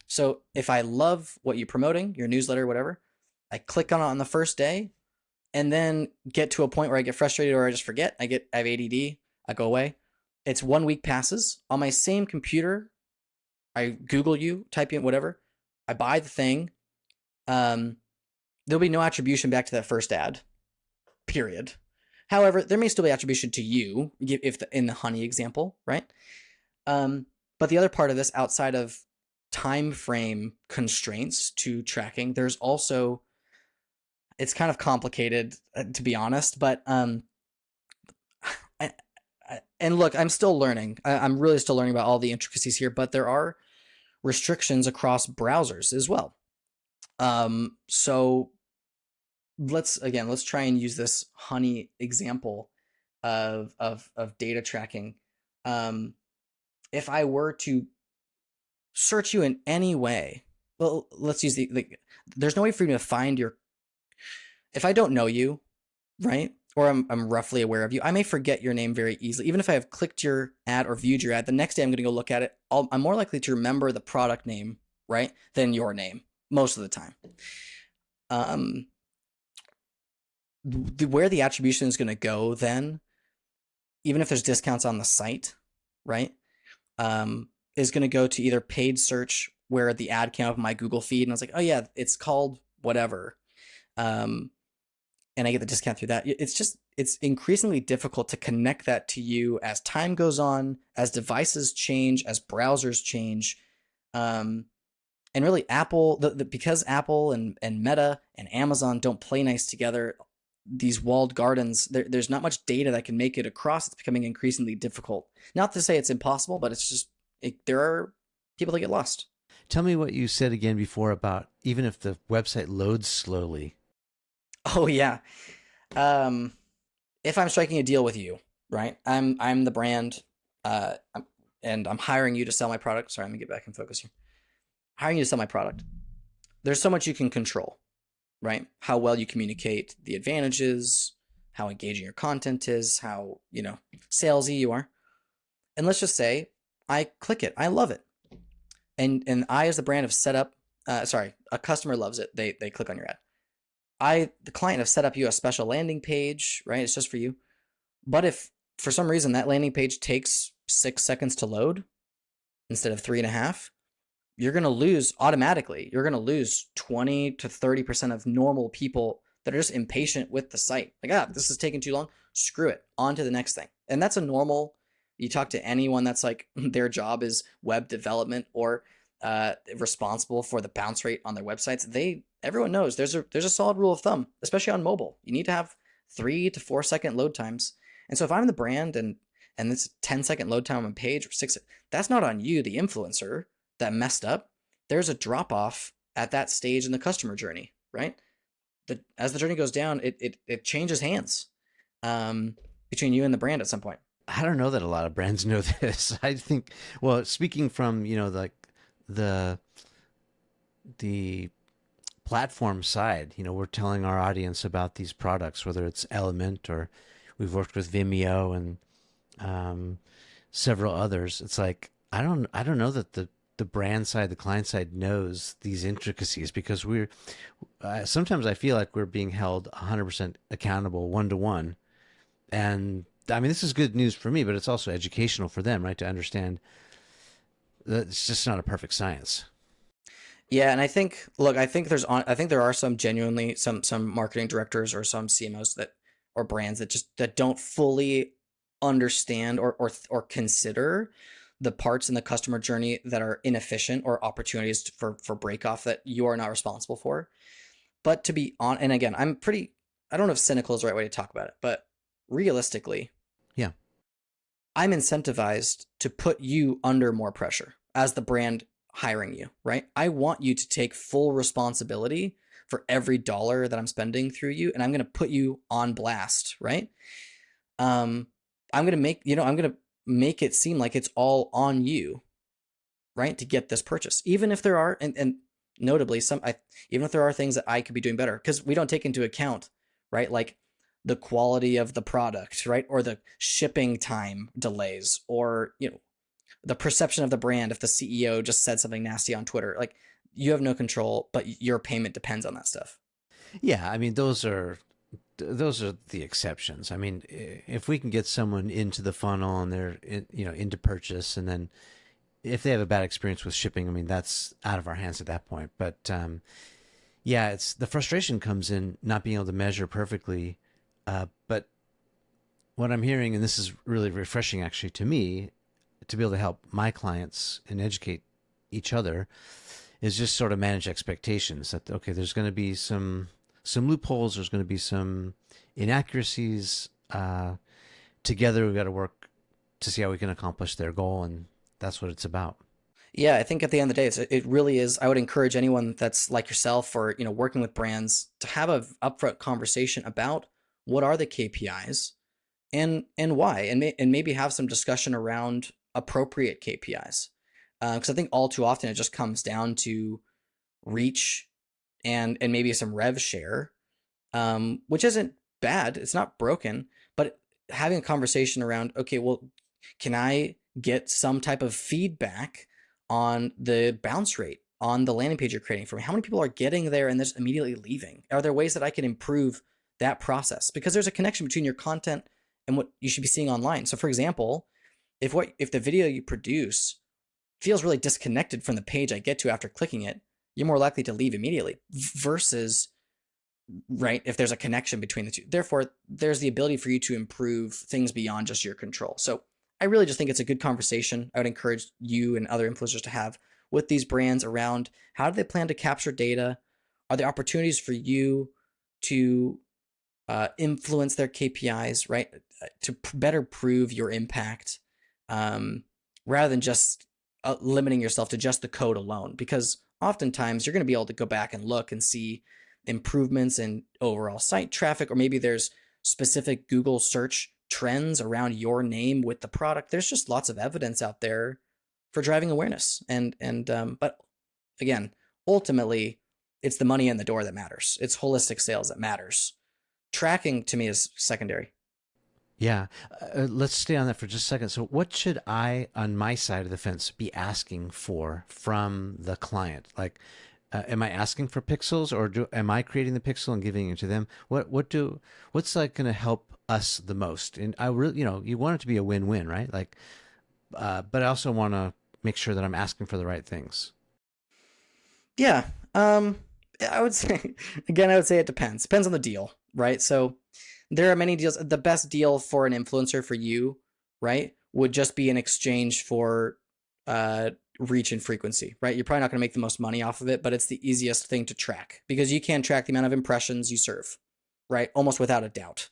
Speaker 1: So if I love what you're promoting, your newsletter, whatever, I click on it on the first day and then get to a point where I get frustrated or I just forget. I have ADD, I go away. It's 1 week passes. On my same computer, I Google you, type in whatever, I buy the thing. There'll be no attribution back to that first ad, period. However, there may still be attribution to you in the honey example, right? But the other part of this, outside of time frame constraints to tracking, there's also, it's kind of complicated, to be honest, but and look, I'm still learning. I'm really still learning about all the intricacies here, but there are restrictions across browsers as well. So let's try and use this honey example. of data tracking. Um, if I were to search you in any way, well, let's use there's no way for me to find your, if I don't know you, right? Or I'm roughly aware of you, I may forget your name very easily. Even if I have clicked your ad or viewed your ad, the next day I'm going to go look at it. I'm more likely to remember the product name, right, than your name most of the time. Um, where the attribution is going to go then, even if there's discounts on the site, right, is going to go to either paid search where the ad came up in my Google feed and I was like, oh yeah, it's called whatever. Um, and I get the discount through that. It's increasingly difficult to connect that to you as time goes on, as devices change, as browsers change. Um, and really Apple, because Apple and Meta and Amazon don't play nice together, these walled gardens, there's not much data that can make it across. It's becoming increasingly difficult. Not to say it's impossible, but it's just, there are people that get lost.
Speaker 2: Tell me what you said again before about even if the website loads slowly.
Speaker 1: Oh yeah. Um, if I'm striking a deal with you, right? I'm the brand, and I'm hiring you to sell my product. Sorry, let me get back in focus here. Hiring you to sell my product. There's so much you can control, right? How well you communicate the advantages, how engaging your content is, how, salesy you are. And let's just say I click it. I love it. And I, as the brand, have set up, a customer loves it. They click on your ad. The client, have set up you a special landing page, right? It's just for you. But if for some reason that landing page takes 6 seconds to load instead of 3.5, you're going to lose automatically. You're going to lose 20 to 30% of normal people that are just impatient with the site. Like, this is taking too long. Screw it. On to the next thing. And that's a normal, you talk to anyone that's like their job is web development or responsible for the bounce rate on their websites. Everyone knows there's a solid rule of thumb, especially on mobile. You need to have 3 to 4 second load times. And so if I'm the brand and it's 10-second load time on a page or 6, that's not on you, the influencer that messed up. There's a drop off at that stage in the customer journey, right? As the journey goes down, it changes hands between you and the brand at some point.
Speaker 2: I don't know that a lot of brands know this. I think, well, speaking from, like the platform side, we're telling our audience about these products, whether it's Element or we've worked with Vimeo and several others. It's like, I don't know that the brand side, the client side knows these intricacies because sometimes I feel like we're being held 100% accountable 1-to-1. And I mean, this is good news for me, but it's also educational for them, right? To understand that it's just not a perfect science.
Speaker 1: Yeah, and I think, look, I think there are some genuinely some marketing directors or some CMOs or brands that don't fully understand or consider the parts in the customer journey that are inefficient or opportunities for break off that you are not responsible for. But to be on, and again, I don't know if cynical is the right way to talk about it, but realistically,
Speaker 2: Yeah.
Speaker 1: I'm incentivized to put you under more pressure as the brand hiring you, right? I want you to take full responsibility for every dollar that I'm spending through you, and I'm going to put you on blast, right? I'm going to make it seem like it's all on you, right? To get this purchase, even if there are, and notably even if there are things that I could be doing better, because we don't take into account, right? Like the quality of the product, right? Or the shipping time delays, or, the perception of the brand. If the CEO just said something nasty on Twitter, like, you have no control, but your payment depends on that stuff.
Speaker 2: Yeah. I mean, those are the exceptions. I mean, if we can get someone into the funnel and they're into purchase, and then if they have a bad experience with shipping, I mean, that's out of our hands at that point. But yeah, it's the frustration comes in not being able to measure perfectly. But what I'm hearing, and this is really refreshing actually to me, to be able to help my clients and educate each other, is just sort of manage expectations that, okay, there's going to be some loopholes. There's going to be some inaccuracies. Together, we've got to work to see how we can accomplish their goal. And that's what it's about.
Speaker 1: Yeah, I think at the end of the day, it really is. I would encourage anyone that's like yourself or, working with brands to have a upfront conversation about what are the KPIs and why, and maybe have some discussion around appropriate KPIs. Because I think all too often it just comes down to reach and maybe some rev share, which isn't bad. It's not broken, but having a conversation around, okay, well, can I get some type of feedback on the bounce rate on the landing page you're creating for me? How many people are getting there and just immediately leaving? Are there ways that I can improve that process? Because there's a connection between your content and what you should be seeing online. So for example, if the video you produce feels really disconnected from the page I get to after clicking it, you're more likely to leave immediately versus, right, if there's a connection between the two. Therefore, there's the ability for you to improve things beyond just your control. So I really just think it's a good conversation I would encourage you and other influencers to have with these brands around how do they plan to capture data? Are there opportunities for you to influence their KPIs, right? To better prove your impact, rather than just limiting yourself to just the code alone. Because oftentimes you're going to be able to go back and look and see improvements in overall site traffic, or maybe there's specific Google search trends around your name with the product. There's just lots of evidence out there for driving awareness. But again, ultimately, it's the money in the door that matters. It's holistic sales that matters. Tracking to me is secondary.
Speaker 2: Yeah. Let's stay on that for just a second. So, what should I, on my side of the fence, be asking for from the client? Like, am I asking for pixels, or am I creating the pixel and giving it to them? What's like going to help us the most? And I really, you want it to be a win-win, right? Like, but I also want to make sure that I'm asking for the right things.
Speaker 1: Yeah. I would say, again, I would say it depends. Depends on the deal, right? So there are many deals. The best deal for an influencer for you, right, would just be in exchange for uh, reach and frequency, right? You're probably not going to make the most money off of it, but it's the easiest thing to track because you can track the amount of impressions you serve, right? Almost without a doubt.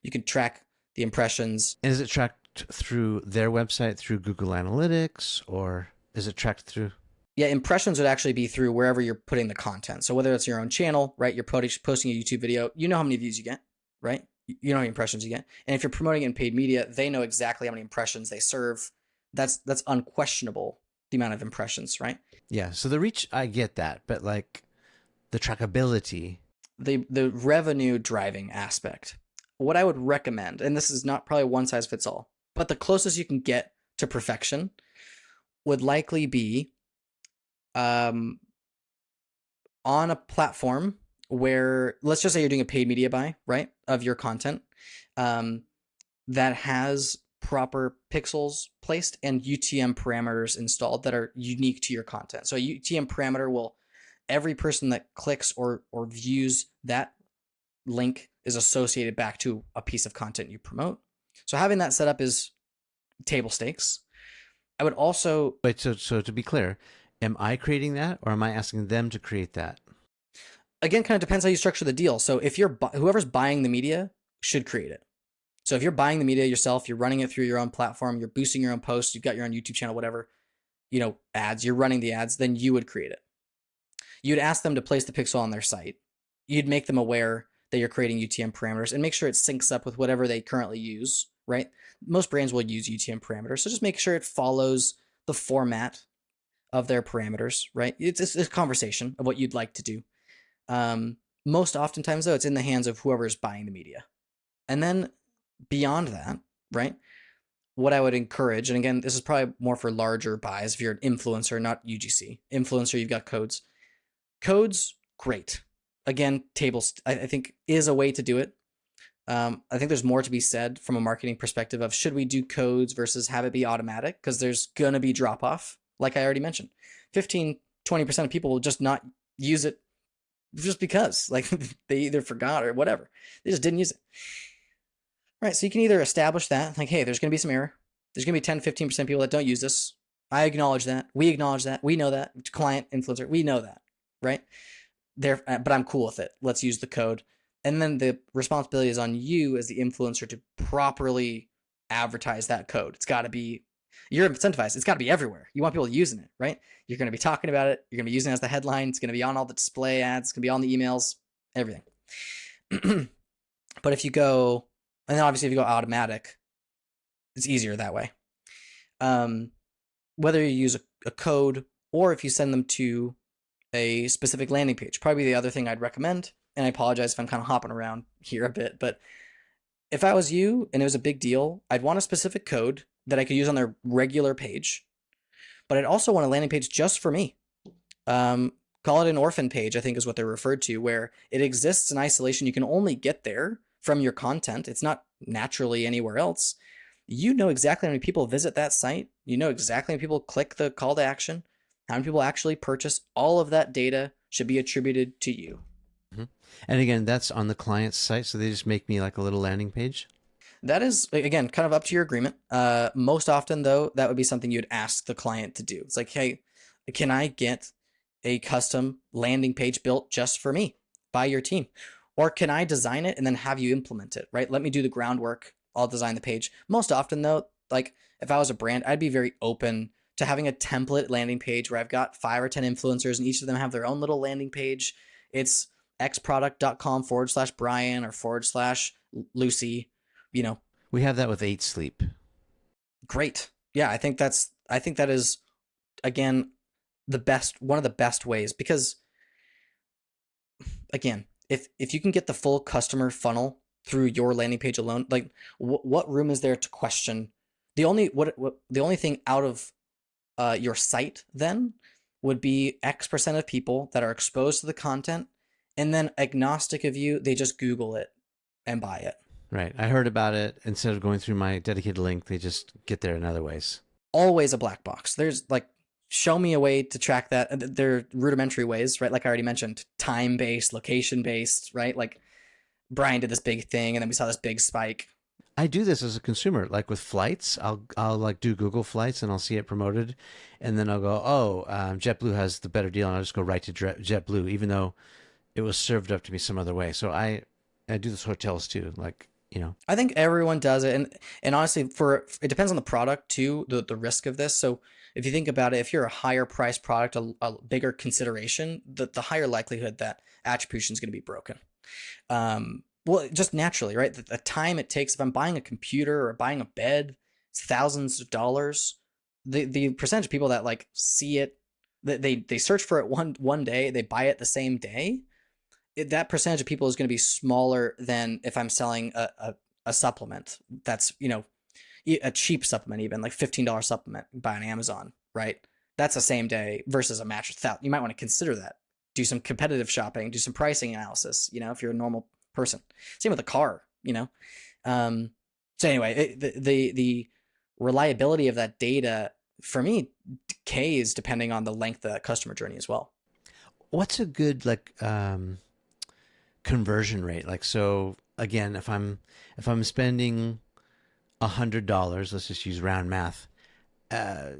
Speaker 1: You can track the impressions.
Speaker 2: And is it tracked through their website, through Google Analytics, or is it tracked through?
Speaker 1: Yeah, impressions would actually be through wherever you're putting the content. So whether it's your own channel, right? You're posting a YouTube video, you know how many views you get, right? You know how many impressions you get. And if you're promoting it in paid media, they know exactly how many impressions they serve. That's unquestionable, the amount of impressions, right?
Speaker 2: Yeah. So the reach, I get that, but like the trackability.
Speaker 1: The revenue driving aspect. What I would recommend, and this is not probably one size fits all, but the closest you can get to perfection would likely be um, on a platform where, let's just say you're doing a paid media buy, right, of your content, um, that has proper pixels placed and UTM parameters installed that are unique to your content. So a UTM parameter will, every person that clicks or views that link is associated back to a piece of content you promote. So having that set up is table stakes. I would also,
Speaker 2: Wait, so to be clear, am I creating that, or am I asking them to create that?
Speaker 1: again, kind of depends how you structure the deal. So if you're whoever's buying the media should create it. So if you're buying the media yourself, you're running it through your own platform, you're boosting your own posts, you've got your own YouTube channel, whatever, ads, you're running the ads, then you would create it. You'd ask them to place the pixel on their site. You'd make them aware that you're creating UTM parameters and make sure it syncs up with whatever they currently use, right? Most brands will use UTM parameters. So just make sure it follows the format of their parameters, right? It's a conversation of what you'd like to do. Most oftentimes, though, it's in the hands of whoever's buying the media. And then beyond that, right, what I would encourage, and again, this is probably more for larger buys if you're an influencer, not UGC. Influencer, you've got codes. Codes, great. Again, tables, I think, is a way to do it. I think there's more to be said from a marketing perspective of should we do codes versus have it be automatic? Because there's going to be drop off, like I already mentioned. 15-20% of people will just not use it just because, like, they either forgot or whatever. They just didn't use it. Right, so you can either establish that, like, hey, there's going to be some error. There's going to be 10-15% people that don't use this. I acknowledge that. We acknowledge that. We know that. Client, influencer, we know that, right? But I'm cool with it. Let's use the code. And then the responsibility is on you as the influencer to properly advertise that code. It's got to be, you're incentivized. It's got to be everywhere. You want people using it, right? You're going to be talking about it. You're going to be using it as the headline. It's going to be on all the display ads. It's going to be on the emails, everything. But if you go, And then obviously if you go automatic, it's easier that way. Um, Whether you use a code or if you send them to a specific landing page, probably the other thing I'd recommend. And I apologize if I'm kind of hopping around here a bit, but if I was you and it was a big deal, I'd want a specific code that I could use on their regular page, but I'd also want a landing page just for me. Call it an orphan page, I think is what they're referred to, where it exists in isolation. You can only get there from your content. It's not naturally anywhere else. You know exactly how many people visit that site. You know exactly how many people click the call to action, how many people actually purchase. All of that data should be attributed to you.
Speaker 2: Mhm. And again, that's on the client's site, so they just make me like a little landing page.
Speaker 1: That is, again, kind of up to your agreement. Most often, though, that would be something you'd ask the client to do. It's like, hey, can I get a custom landing page built just for me by your team? Or can I design it and then have you implement it, right? Let me do the groundwork. I'll design the page. Most often, though, like if I was a brand, I'd be very open to having a template landing page where I've got 5 or 10 influencers and each of them have their own little landing page. It's xproduct.com/Bryan or/Lucy, you know.
Speaker 2: We have that with 8 Sleep.
Speaker 1: Great. Yeah, I think that is, again, one of the best ways, because again, if you can get the full customer funnel through your landing page alone, like what room is there to question? The only thing out of your site then would be X% of people that are exposed to the content, and then agnostic of you, they just Google it and buy it.
Speaker 2: Right. I heard about it. Instead of going through my dedicated link, they just get there in other ways.
Speaker 1: Always a black box. There's like, show me a way to track that. There are rudimentary ways, right? Like I already mentioned, time based, location based, right? Like Bryan did this big thing and then we saw this big spike.
Speaker 2: I do this as a consumer, like with flights. I'll like do Google Flights and I'll see it promoted, and then I'll go, oh, JetBlue has the better deal, and I'll just go right to JetBlue, even though it was served up to me some other way. So I do this hotels too, like
Speaker 1: I think everyone does it, and honestly, for it depends on the product too, the risk of this. So if you think about it, if you're a higher price product, a bigger consideration, the higher likelihood that attribution is going to be broken. Well, just naturally, right? The time it takes, if I'm buying a computer or buying a bed, it's thousands of dollars. The percentage of people that like see it, that they search for it one day, they buy it the same day, that percentage of people is going to be smaller than if I'm selling a supplement that's, a cheap supplement, even like $15 supplement by on Amazon, right? That's the same day versus a mattress. You might want to consider that. Do some competitive shopping, do some pricing analysis, if you're a normal person. Same with a car, So anyway, the reliability of that data for me decays depending on the length of that customer journey as well.
Speaker 2: what's a good like conversion rate? Like, so again, if I'm spending $100, let's just use round math,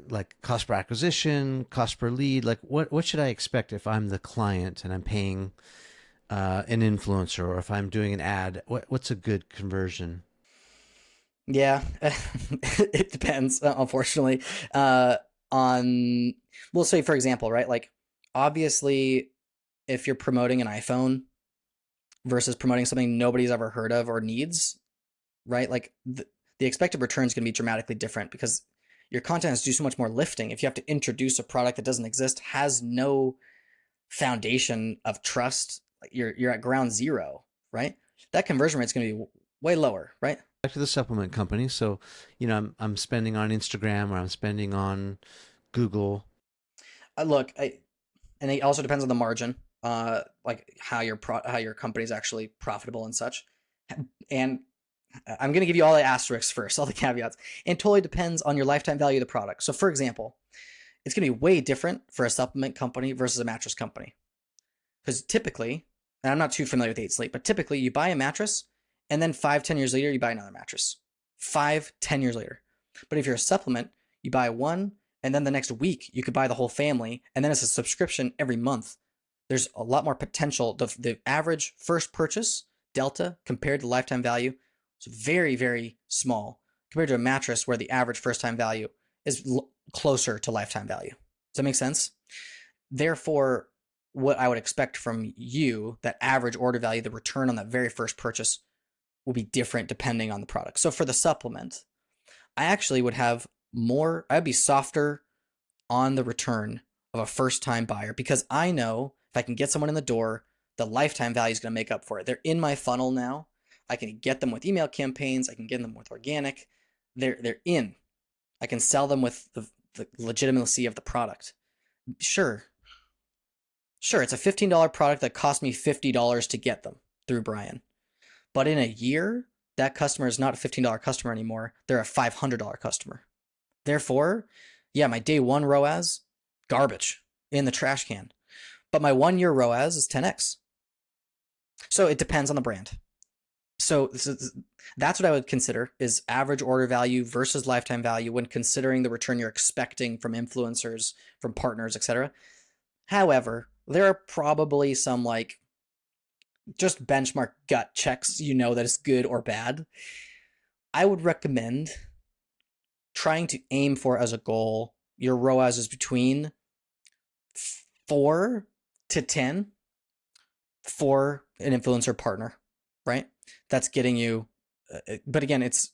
Speaker 2: like cost per acquisition, cost per lead, like what should I expect if I'm the client and I'm paying an influencer, or if I'm doing an ad? What's a good conversion?
Speaker 1: Yeah, it depends, unfortunately, on, we'll say, for example, right? Like, obviously, if you're promoting an iPhone versus promoting something nobody's ever heard of or needs, right? Like, the expected return is going to be dramatically different because your content has to do so much more lifting. If you have to introduce a product that doesn't exist, has no foundation of trust, like you're at ground zero, right? That conversion rate is going to be way lower, right?
Speaker 2: Back to the supplement company. So, I'm spending on Instagram, or I'm spending on Google.
Speaker 1: Look, and it also depends on the margin, like how how your company's actually profitable and such. And I'm going to give you all the asterisks first, all the caveats. And totally depends on your lifetime value of the product. So, for example, it's going to be way different for a supplement company versus a mattress company. Because typically, and I'm not too familiar with 8 Sleep, but typically you buy a mattress and then 5, 10 years later, you buy another mattress. 5, 10 years later. But if you're a supplement, you buy one, and then the next week you could buy the whole family, and then it's a subscription every month. There's a lot more potential. The average first purchase delta compared to lifetime value is very, very small compared to a mattress where the average first time value is closer to lifetime value. Does that make sense? Therefore, what I would expect from you, that average order value, the return on that very first purchase, will be different depending on the product. So for the supplement, I actually would have I'd be softer on the return of a first time buyer because I know if I can get someone in the door, the lifetime value is going to make up for it. They're in my funnel now. I can get them with email campaigns. I can get them with organic. They're in. I can sell them with the legitimacy of the product. Sure, it's a $15 product that cost me $50 to get them through Bryan. But in a year, that customer is not a $15 customer anymore. They're a $500 customer. Therefore, yeah, my day one ROAS, garbage in the trash can. But my 1 year ROAS is 10x. So it depends on the brand. So that's what I would consider is average order value versus lifetime value when considering the return you're expecting from influencers, from partners, etc. However, there are probably some like just benchmark gut checks that is good or bad. I would recommend trying to aim for as a goal your ROAS is between 4 to 10 for an influencer partner, right? That's getting you, but again, that's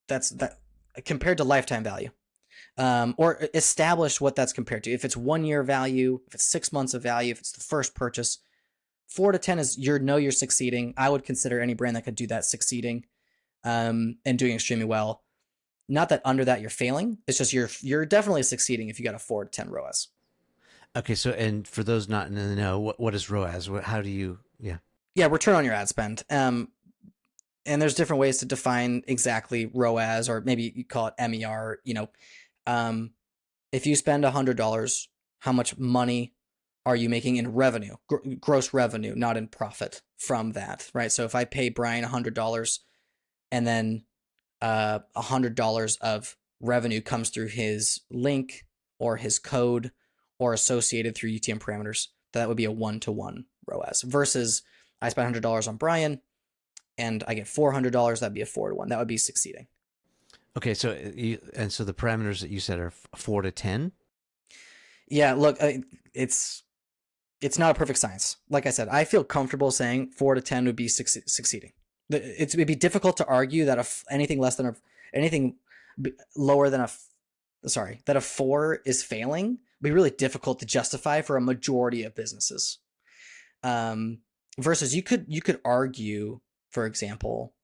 Speaker 1: that compared to lifetime value, or establish what that's compared to. If it's 1 year value, if it's 6 months of value, if it's the first purchase, 4 to 10 is you're succeeding. I would consider any brand that could do that succeeding, and doing extremely well. Not that under that you're failing. It's just you're definitely succeeding if you got a 4 to 10 ROAS.
Speaker 2: Okay, so and for those not in the know, what is ROAS? How do you? Yeah.
Speaker 1: Yeah, return on your ad spend. And there's different ways to define exactly ROAS, or maybe you call it MER. If you spend $100, how much money are you making in revenue, gross revenue, not in profit from that, right? So if I pay Bryan $100 and then $100 of revenue comes through his link or his code or associated through UTM parameters, that would be a 1-to-1 ROAS versus I spent $100 on Bryan and I get $400, that'd be a 4-to-1. That would be succeeding.
Speaker 2: Okay, so so the parameters that you said are 4 to 10.
Speaker 1: Yeah, look, it's not a perfect science. Like I said, I feel comfortable saying 4 to 10 would be succeeding. It'd be difficult to argue that anything lower than that a 4 is failing. It'd be really difficult to justify for a majority of businesses. Versus you could argue, for example,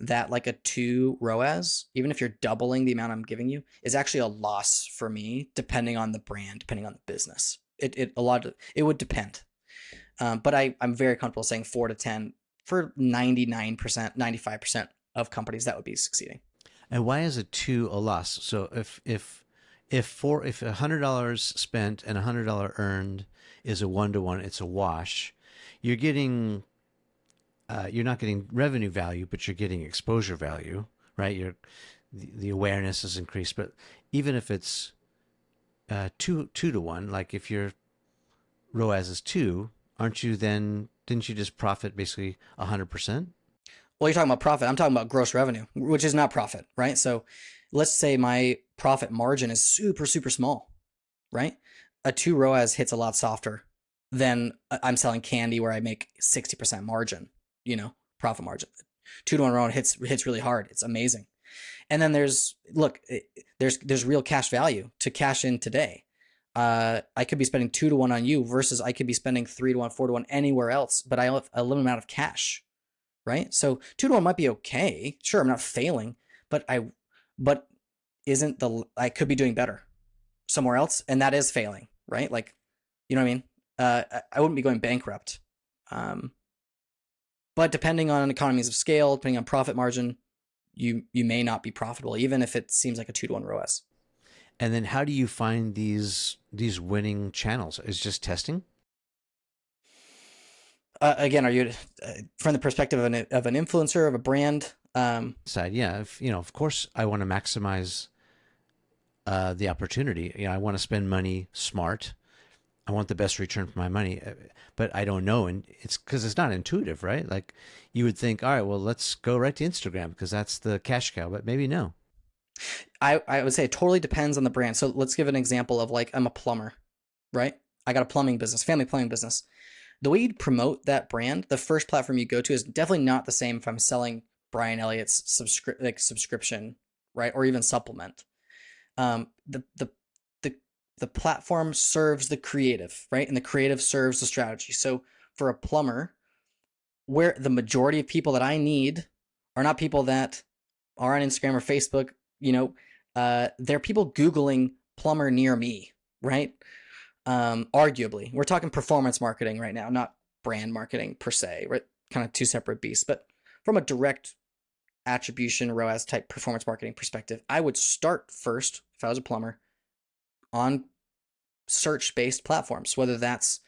Speaker 1: that like a 2 ROAS, even if you're doubling the amount I'm giving you, is actually a loss for me, depending on the brand, depending on the business. It would depend. But I'm very comfortable saying 4 to 10 for 99%, 95% of companies that would be succeeding.
Speaker 2: And why is a 2 a loss? So if $100 spent and $100 earned is a 1-to-1, it's a wash. You're not getting revenue value, but you're getting exposure value, right? The awareness is increased. But even if it's 2-to-1, like if your ROAS is 2, didn't you just profit basically 100%?
Speaker 1: Well, you're talking about profit. I'm talking about gross revenue, which is not profit, right? So let's say my profit margin is super, super small, right? A 2 ROAS hits a lot softer than I'm selling candy where I make 60% margin, profit margin. 2-to-1 ROAS hits really hard. It's amazing. And then there's real cash value to cash in today. I could be spending 2-to-1 on you versus I could be spending 3-to-1, 4-to-1 anywhere else, but I have a limited amount of cash, right? So 2-to-1 might be okay. Sure, I'm not failing, but I could be doing better somewhere else, and that is failing, right? Like, you know what I mean? I wouldn't be going bankrupt. But depending on economies of scale, depending on profit margin, you may not be profitable, even if it seems like a 2-to-1 ROAS.
Speaker 2: And then how do you find these winning channels? Is just testing?
Speaker 1: Again, are you from the perspective of an influencer, of a brand?
Speaker 2: Side, yeah. Of course, I want to maximize the opportunity. I want to spend money smart. I want the best return for my money, but I don't know, and it's because it's not intuitive, right? Like you would think, all right, well, let's go right to Instagram because that's the cash cow, but maybe no.
Speaker 1: I would say it totally depends on the brand. So let's give an example of like I'm a plumber, right? I got a plumbing business, family plumbing business. The way you'd promote that brand, the first platform you go to is definitely not the same if I'm selling Bryan Elliott's subscription, right, or even supplement. The the platform serves the creative, right, and the creative serves the strategy. So for a plumber, where the majority of people that I need are not people that are on Instagram or Facebook, they're people Googling plumber near me, right? Arguably, we're talking performance marketing right now, not brand marketing per se, right? Kind of two separate beasts. But from a direct attribution, ROAS type performance marketing perspective, I would start first, if I was a plumber, on search based platforms, whether that's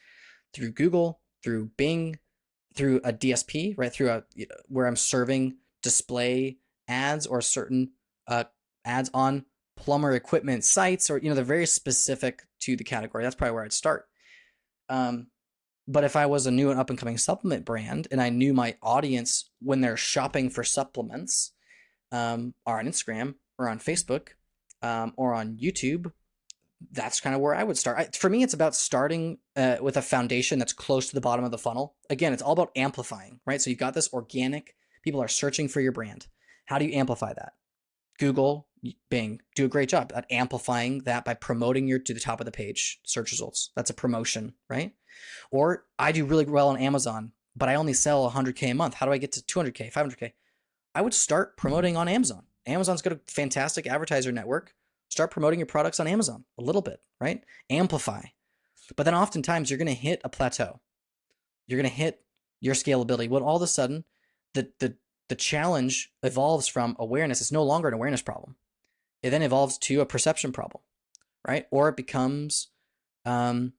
Speaker 1: through Google, through Bing, through a DSP, right? Where I'm serving display ads or certain ads on plumber equipment sites, or they're very specific to the category. That's probably where I'd start. But if I was a new and up and coming supplement brand, and I knew my audience when they're shopping for supplements are on Instagram or on Facebook or on YouTube, that's kind of where I would start. For me, it's about starting with a foundation that's close to the bottom of the funnel. Again, it's all about amplifying, right? So you've got this organic, people are searching for your brand. How do you amplify that? Google, Bing do a great job at amplifying that by promoting you to the top of the page search results. That's a promotion, right? Or I do really well on Amazon, but I only sell 100K a month. How do I get to 200K, 500K? I would start promoting on Amazon. Amazon's got a fantastic advertiser network. Start promoting your products on Amazon a little bit, right? Amplify. But then oftentimes you're going to hit a plateau. You're going to hit your scalability. When all of a sudden the challenge evolves from awareness. It's no longer an awareness problem. It then evolves to a perception problem, right? Or it becomes an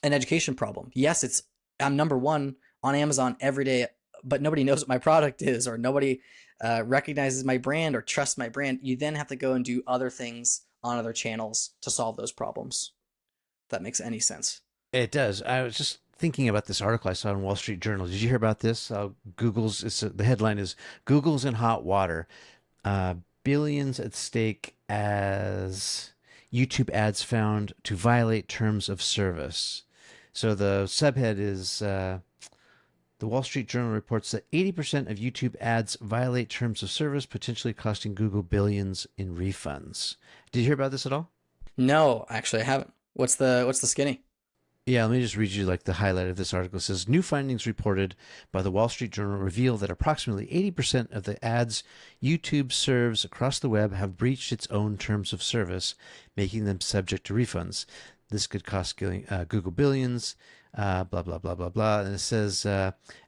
Speaker 1: education problem. Yes, I'm number one on Amazon every day, but nobody knows what my product is, or nobody recognizes my brand or trusts my brand. You then have to go and do other things on other channels to solve those problems. If that makes any sense.
Speaker 2: It does. I was just thinking about this article I saw in Wall Street Journal. Did you hear about this? The headline is Google's in hot water. Billions at stake as YouTube ads found to violate terms of service. So the subhead is the Wall Street Journal reports that 80% of YouTube ads violate terms of service, potentially costing Google billions in refunds. Did you hear about this at all?
Speaker 1: No, actually, I haven't. What's the skinny?
Speaker 2: Yeah, let me just read you like the highlight of this article. It says new findings reported by the Wall Street Journal reveal that approximately 80% of the ads YouTube serves across the web have breached its own terms of service, making them subject to refunds. This could cost Google billions, blah, blah, blah, blah, blah. And it says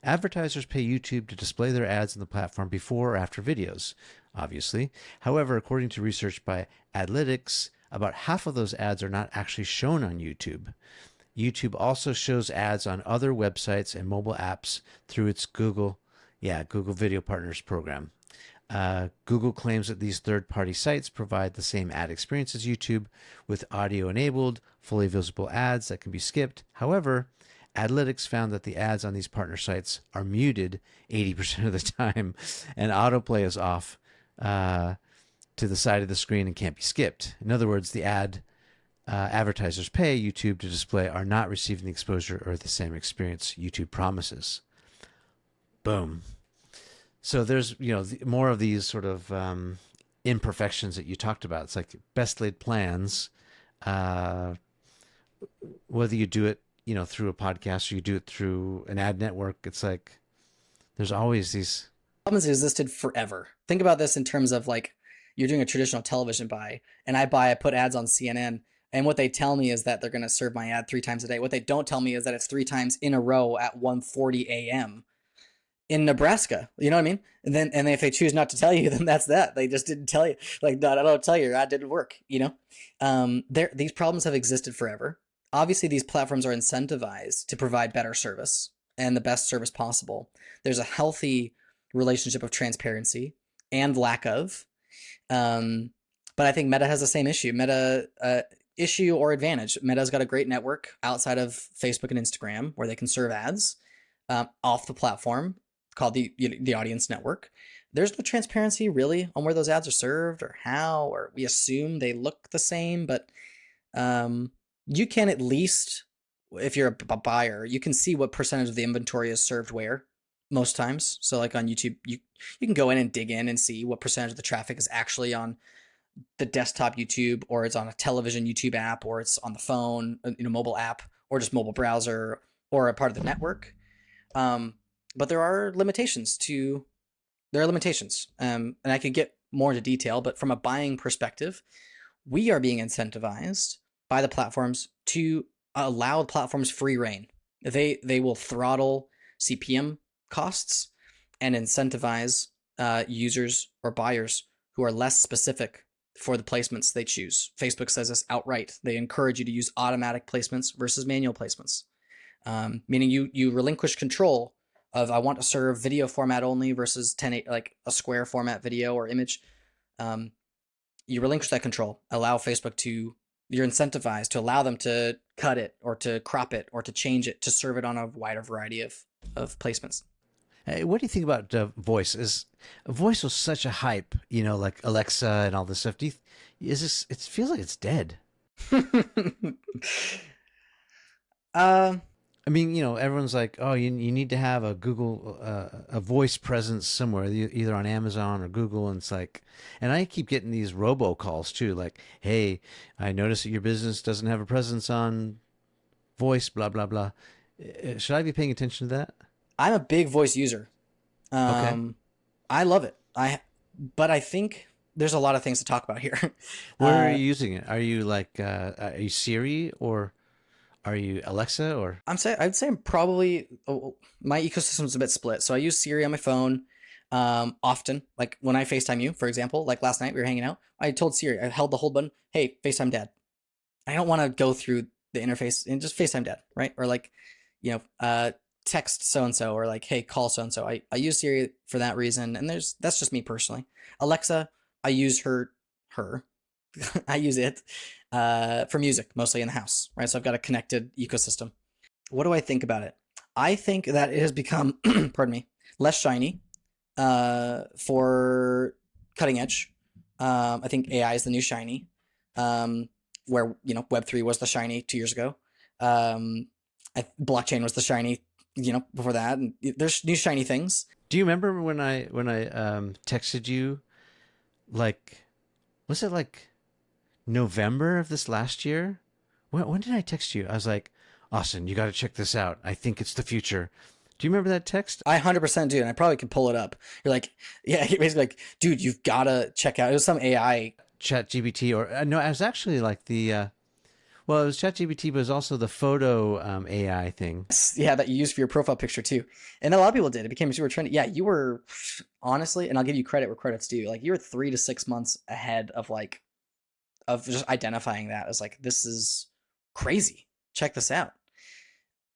Speaker 2: advertisers pay YouTube to display their ads on the platform before or after videos, obviously. However, according to research by Adlytics, about half of those ads are not actually shown on YouTube. YouTube also shows ads on other websites and mobile apps through its Google Video Partners program. Google claims that these third-party sites provide the same ad experience as YouTube with audio-enabled, fully visible ads that can be skipped. However, Adlytics found that the ads on these partner sites are muted 80% of the time, and autoplay is off to the side of the screen and can't be skipped. In other words, the advertisers pay YouTube to display are not receiving the exposure or the same experience YouTube promises. Boom. So there's more of these sort of imperfections that you talked about. It's like best laid plans. Whether you do it through a podcast or you do it through an ad network, it's like there's always these
Speaker 1: Problems existed forever. Think about this in terms of like you're doing a traditional television buy, and I put ads on CNN, and what they tell me is that they're going to serve my ad 3 times a day. What they don't tell me is that it's 3 times in a row at 1:40 a.m. in Nebraska. You know what I mean? And if they choose not to tell you, then that's that. They just didn't tell you. Like, no, I don't tell you, your ad didn't work. These problems have existed forever. Obviously, these platforms are incentivized to provide better service and the best service possible. There's a healthy relationship of transparency and lack of. But I think Meta has the same issue. Issue or advantage. Meta's got a great network outside of Facebook and Instagram where they can serve ads off the platform called the audience network. There's no transparency really on where those ads are served or how, or we assume they look the same, but you can at least, if you're a buyer, you can see what percentage of the inventory is served where. most times. So like on YouTube, you can go in and dig in and see what percentage of the traffic is actually on the desktop YouTube, or it's on a television YouTube app, or it's on the phone, mobile app, or just mobile browser, or a part of the network. But there are limitations, and I could get more into detail. But from a buying perspective, we are being incentivized by the platforms to allow platforms free reign. They will throttle CPM costs and incentivize users or buyers who are less specific for the placements they choose. Facebook says this outright. They encourage you to use automatic placements versus manual placements, meaning you relinquish control of I want to serve video format only versus 10 like a square format video or image. You relinquish that control. Allow Facebook to you're incentivized to allow them to cut it or to crop it or to change it to serve it on a wider variety of placements.
Speaker 2: Hey, what do you think about voice? Voice was such a hype, like Alexa and all this stuff. It feels like it's dead.
Speaker 1: uh,
Speaker 2: I mean, everyone's like, oh, you need to have a Google, a voice presence somewhere, either on Amazon or Google. And it's like, and I keep getting these robocalls too, like, hey, I noticed that your business doesn't have a presence on voice, blah, blah, blah. Should I be paying attention to that?
Speaker 1: I'm a big voice user.
Speaker 2: Okay.
Speaker 1: I love it. But I think there's a lot of things to talk about here.
Speaker 2: Where are you using it? Are you like, are you Siri or are you Alexa or?
Speaker 1: I'd say I'm probably my ecosystem's a bit split. So I use Siri on my phone often. Like when I FaceTime you, for example, like last night we were hanging out. I told Siri, I held the hold button. Hey, FaceTime Dad. I don't want to go through the interface and just FaceTime Dad, right? Or like, text so and so, or like, hey, call so and so. I use Siri for that reason, and that's just me personally. Alexa, I use her. I use it for music, mostly in the house, right? So I've got a connected ecosystem. What do I think about it? I think that it has become, pardon me, less shiny for cutting edge. I think AI is the new shiny, where Web3 was the shiny 2 years ago. Blockchain was the shiny, before that. And there's new shiny things.
Speaker 2: Do you remember when I texted you, like, was it like November of this last year? When did I text you? I was like, Austin, you got to check this out. I think it's the future. Do you remember that text?
Speaker 1: I 100% do, and I probably could pull it up. You're like, yeah, basically like, dude, you've got to check out. It was some AI.
Speaker 2: ChatGPT, or no, it was actually like it was ChatGPT, but it was also the photo AI thing.
Speaker 1: Yeah, that you use for your profile picture too. And a lot of people did. It became super trendy. Yeah, you were honestly, and I'll give you credit where credit's due. Like you were 3 to 6 months ahead of just identifying that as like, this is crazy. Check this out.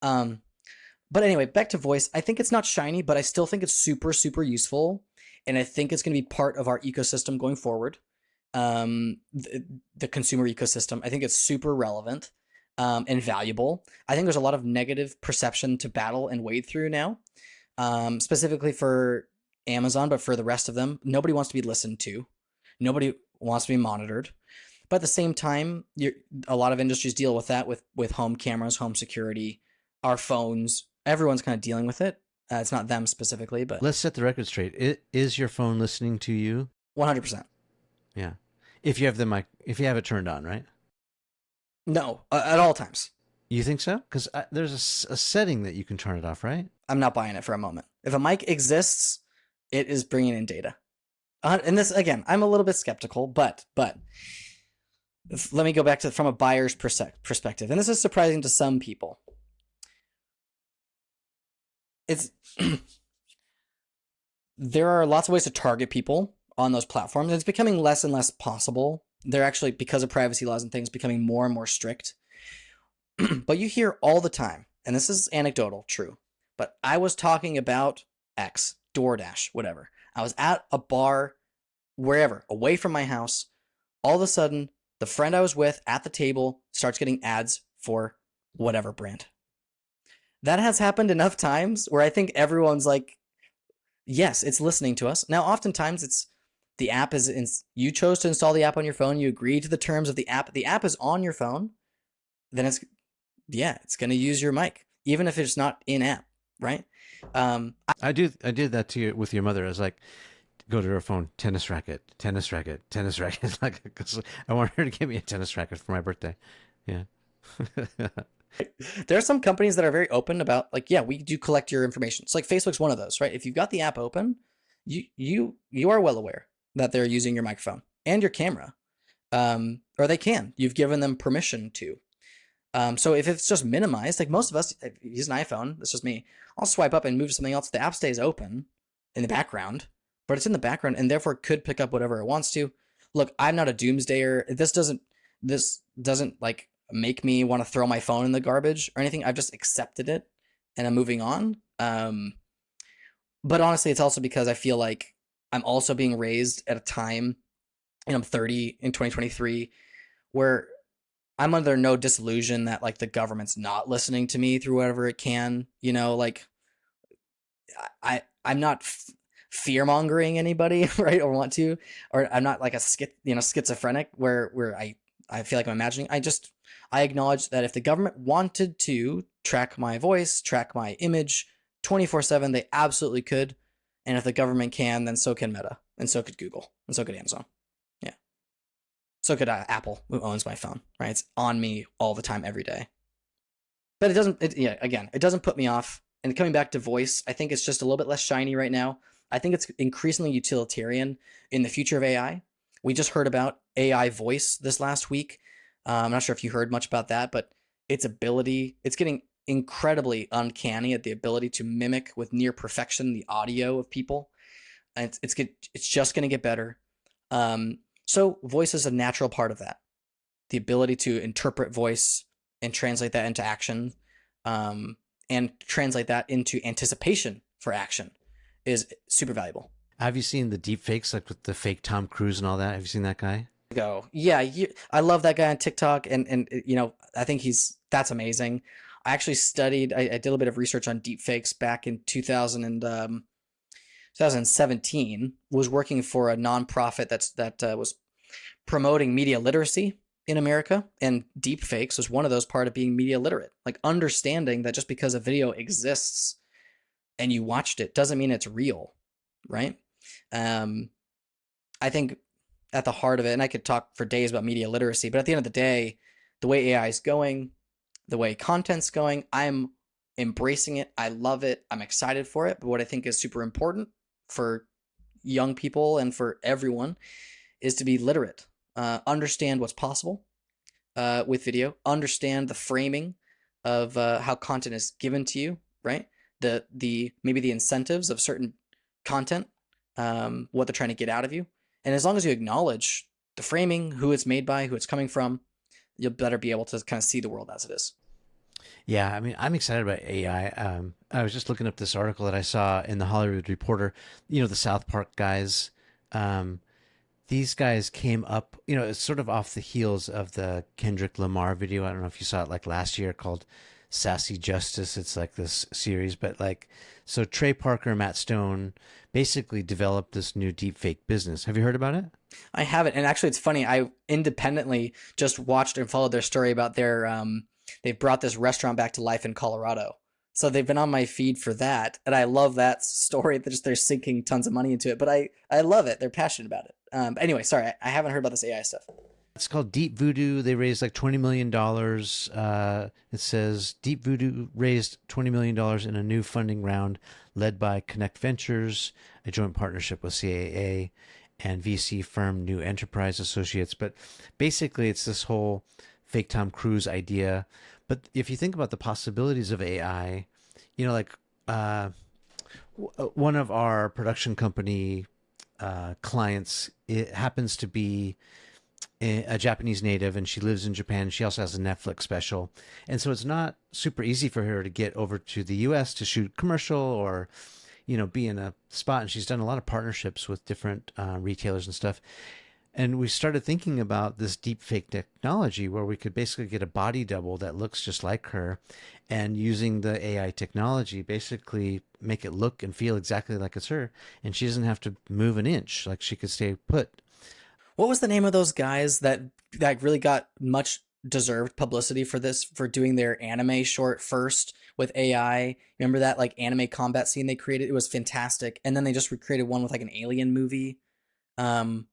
Speaker 1: But anyway, back to voice. I think it's not shiny, but I still think it's super, super useful. And I think it's going to be part of our ecosystem going forward. The consumer ecosystem. I think it's super relevant and valuable. I think there's a lot of negative perception to battle and wade through now, specifically for Amazon, but for the rest of them, nobody wants to be listened to. Nobody wants to be monitored. But at the same time, a lot of industries deal with that with home cameras, home security, our phones. Everyone's kind of dealing with it. It's not them specifically, but
Speaker 2: let's set the record straight. Is your phone listening to you?
Speaker 1: 100%.
Speaker 2: Yeah. If you have the mic, if you have it turned on, right?
Speaker 1: No, at all times.
Speaker 2: You think so? Because there's a setting that you can turn it off, right?
Speaker 1: I'm not buying it for a moment. If a mic exists, it is bringing in data. And this, again, I'm a little bit skeptical, but let me go back to from a buyer's perspective. And this is surprising to some people. There are lots of ways to target people on those platforms. It's becoming less and less possible. They're actually, because of privacy laws and things, becoming more and more strict. But you hear all the time, and this is anecdotal, true, but I was talking about X, DoorDash, whatever. I was at a bar, wherever, away from my house. All of a sudden, the friend I was with at the table starts getting ads for whatever brand. That has happened enough times where I think everyone's like, yes, it's listening to us. Now, oftentimes it's the app you chose to install the app on your phone. You agree to the terms of the app. The app is on your phone. Then it's going to use your mic, even if it's not in app. right?
Speaker 2: I did that to you with your mother. I was like, go to her phone, tennis racket, tennis racket, tennis racket. Like, 'cause I want her to get me a tennis racket for my birthday. Yeah.
Speaker 1: There are some companies that are very open about like, yeah, we do collect your information. It's like Facebook's one of those, right? If you've got the app open, you are well aware that they're using your microphone and your camera, or they can. You've given them permission to. So if it's just minimized, like most of us use an iPhone, that's just me. I'll swipe up and move to something else. The app stays open in the background, but it's in the background and therefore could pick up whatever it wants to. Look, I'm not a doomsdayer. This doesn't like make me want to throw my phone in the garbage or anything. I've just accepted it and I'm moving on. But honestly, it's also because I feel like I'm also being raised at a time, and I'm 30 in 2023, where I'm under no disillusion that like the government's not listening to me through whatever it can. Like I'm not fear mongering anybody, right? Or want to, or I'm not like a schizophrenic where I feel like I'm imagining. I acknowledge that if the government wanted to track my voice, track my image 24/7, they absolutely could. And if the government can, then so can Meta, and so could Google, and so could Amazon. Yeah. So could Apple, who owns my phone, right? It's on me all the time, every day. But it doesn't. Again, it doesn't put me off. And coming back to voice, I think it's just a little bit less shiny right now. I think it's increasingly utilitarian in the future of AI. We just heard about AI voice this last week. I'm not sure if you heard much about that, but it's getting incredibly uncanny at the ability to mimic with near perfection the audio of people. And it's just going to get better. So voice is a natural part of that. The ability to interpret voice and translate that into action, and translate that into anticipation for action is super valuable.
Speaker 2: Have you seen the deep fakes, like with the fake Tom Cruise and all that? Have you seen that guy?
Speaker 1: Yeah, I love that guy on TikTok, and I think that's amazing. I actually I did a little bit of research on deep fakes back in 2017. Was working for a nonprofit that was promoting media literacy in America, and deep fakes was one of those part of being media literate, like understanding that just because a video exists and you watched it doesn't mean it's real, right? um I think at the heart of it, and I could talk for days about media literacy, but at the end of the day, the way AI is going, the way content's going, I'm embracing it. I love it. I'm excited for it. But what I think is super important for young people and for everyone is to be literate, understand what's possible with video, understand the framing of how content is given to you, right? The maybe the incentives of certain content, what they're trying to get out of you, and as long as you acknowledge the framing, who it's made by, who it's coming from, you'll better be able to kind of see the world as it is.
Speaker 2: Yeah, I mean, I'm excited about AI. I was just looking up this article that I saw in the Hollywood Reporter. The South Park guys. Um, these guys came up, it's sort of off the heels of the Kendrick Lamar video. I don't know if you saw it like last year, called Sassy Justice. It's like this series, but like, so Trey Parker and Matt Stone basically developed this new deepfake business. Have you heard about it?
Speaker 1: I haven't, and actually, it's funny. I independently just watched and followed their story about they've brought this restaurant back to life in Colorado. So they've been on my feed for that, and I love that story. They're sinking tons of money into it, but I love it. They're passionate about it. Anyway, sorry, I haven't heard about this AI stuff.
Speaker 2: It's called Deep Voodoo. They raised like $20 million. It says Deep Voodoo raised $20 million in a new funding round led by Connect Ventures, a joint partnership with CAA and VC firm New Enterprise Associates. But basically, it's this whole fake Tom Cruise idea. But if you think about the possibilities of AI, like one of our production company clients, it happens to be a Japanese native, and she lives in Japan. She also has a Netflix special. And so it's not super easy for her to get over to the US to shoot commercial or, be in a spot. And she's done a lot of partnerships with different retailers and stuff. And we started thinking about this deep fake technology where we could basically get a body double that looks just like her, and using the AI technology, basically make it look and feel exactly like it's her. And she doesn't have to move an inch. Like, she could stay put.
Speaker 1: What was the name of those guys that really got much deserved publicity for this, for doing their anime short first with AI. Remember that like anime combat scene they created? It was fantastic. And then they just recreated one with like an alien movie. Um,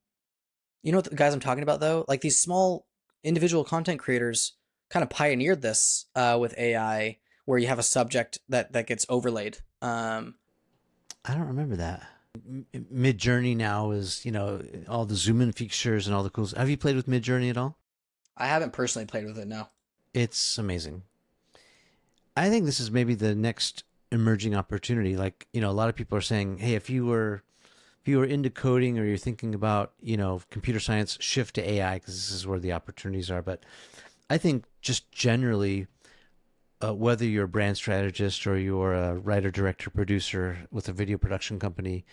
Speaker 1: you know what the guys I'm talking about though? Like these small individual content creators kind of pioneered this with AI, where you have a subject that gets overlaid.
Speaker 2: I don't remember that. Mid Journey now is, all the zoom in features and all the cool. Have you played with Mid Journey at all?
Speaker 1: I haven't personally played with it. No.
Speaker 2: It's amazing. I think this is maybe the next emerging opportunity. Like, a lot of people are saying, hey, if you were into coding or you're thinking about, computer science, shift to AI because this is where the opportunities are. But I think just generally, whether you're a brand strategist or you're a writer, director, producer with a video production company,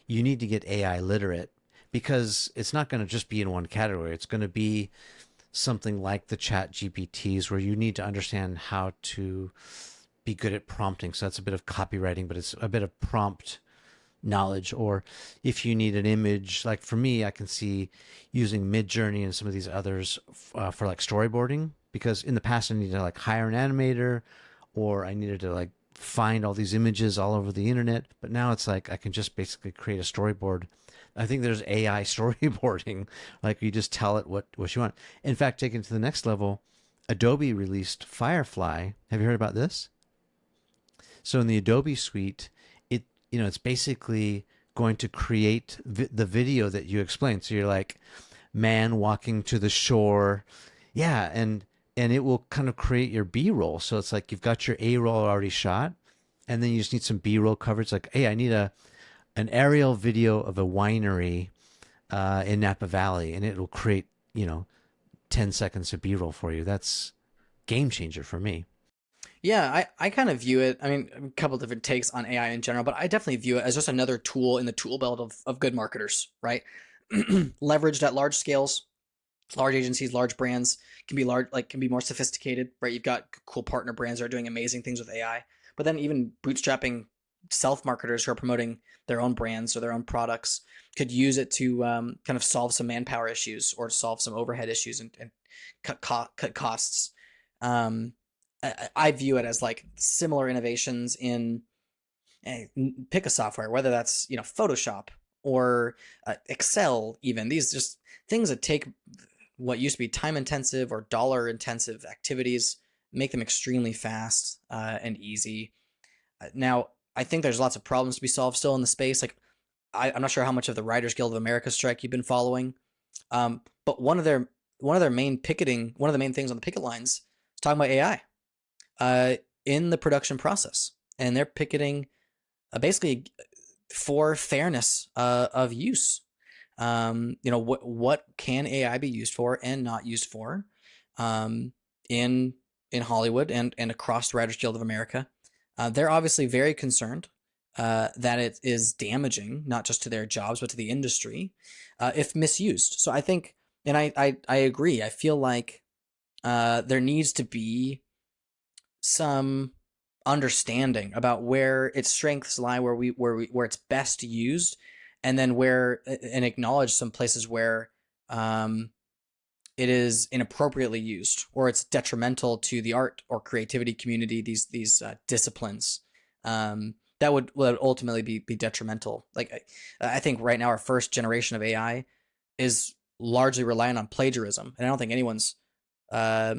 Speaker 2: you need to get AI literate because it's not going to just be in one category. It's going to be something like the chat GPTs where you need to understand how to be good at prompting. So that's a bit of copywriting, but it's a bit of prompt knowledge. Or if you need an image, like for me, I can see using Midjourney and some of these others for like storyboarding, because in the past I needed to like hire an animator or I needed to like find all these images all over the internet. But now it's like I can just basically create a storyboard. I think there's AI storyboarding, like you just tell it what you want. In fact, taken to the next level, Adobe released Firefly. Have you heard about this? So in the Adobe suite, it's basically going to create the video that you explained. So you're like, man walking to the shore. Yeah. And it will kind of create your B-roll. So it's like you've got your A-roll already shot, and then you just need some B-roll coverage. Like, hey, I need an aerial video of a winery in Napa Valley, and it will create, 10 seconds of B-roll for you. That's game changer for me.
Speaker 1: Yeah, I kind of view it. I mean, a couple different takes on AI in general, but I definitely view it as just another tool in the tool belt of good marketers, right? Leveraged at large scales, large agencies, large brands can be large, like can be more sophisticated, right? You've got cool partner brands that are doing amazing things with AI, but then even bootstrapping self marketers who are promoting their own brands or their own products could use it to kind of solve some manpower issues or solve some overhead issues and cut costs. Um, I view it as like similar innovations in pick a software, whether that's Photoshop or Excel. Even these just things that take what used to be time intensive or dollar intensive activities, make them extremely fast and easy. Now, I think there's lots of problems to be solved still in the space. Like I'm not sure how much of the Writers Guild of America strike you've been following, but one of their main picketing, one of the main things on the picket lines is talking about AI in the production process, and they're picketing basically for fairness of use. What can AI be used for and not used for um, in Hollywood and across the Writers Guild of America. They're obviously very concerned that it is damaging not just to their jobs but to the industry if misused. So I think, and I agree. I feel like there needs to be some understanding about where its strengths lie, where it's best used, and then and acknowledge some places where um, it is inappropriately used or it's detrimental to the art or creativity community. These disciplines that would ultimately be detrimental. Like I think right now our first generation of AI is largely reliant on plagiarism, and I don't think anyone's uh,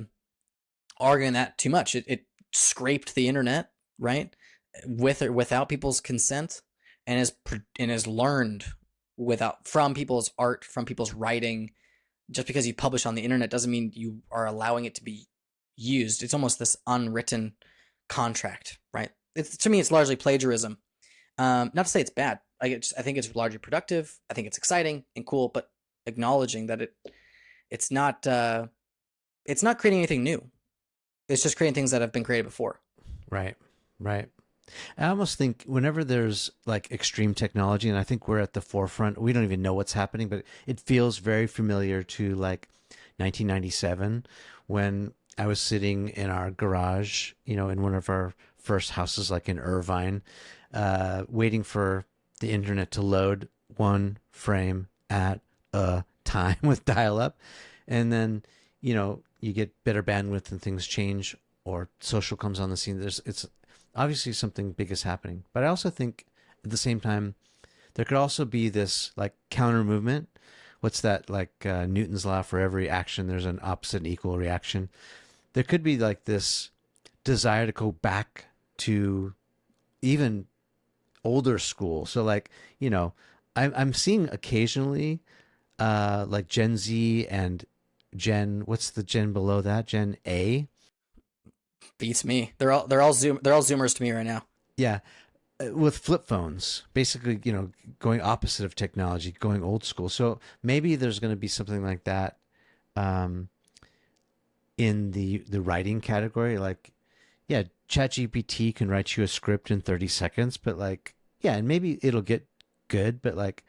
Speaker 1: arguing that too much. It scraped the internet, right, with or without people's consent, and is learned from people's art, from people's writing. Just because you publish on the internet doesn't mean you are allowing it to be used. It's almost this unwritten contract, right? To me, it's largely plagiarism. Not to say it's bad. I think it's largely productive. I think it's exciting and cool, but acknowledging that it's not creating anything new. It's just creating things that have been created before.
Speaker 2: Right. Right. I almost think whenever there's like extreme technology, and I think we're at the forefront, we don't even know what's happening, but it feels very familiar to like 1997 when I was sitting in our garage, in one of our first houses, like in Irvine, waiting for the internet to load one frame at a time with dial up. And then, you get better bandwidth and things change, or social comes on the scene. It's obviously something big is happening. But I also think at the same time, there could also be this like counter movement. What's that, like Newton's law? For every action, there's an opposite and equal reaction. There could be like this desire to go back to even older school. So like, I'm seeing occasionally like Gen Z and what's the Gen below that? Gen A?
Speaker 1: Beats me. They're all Zoomers to me right now.
Speaker 2: Yeah. With flip phones, basically, going opposite of technology, going old school. So maybe there's going to be something like that um, in the writing category. Like, yeah, ChatGPT can write you a script in 30 seconds, but like, yeah, and maybe it'll get good, but like,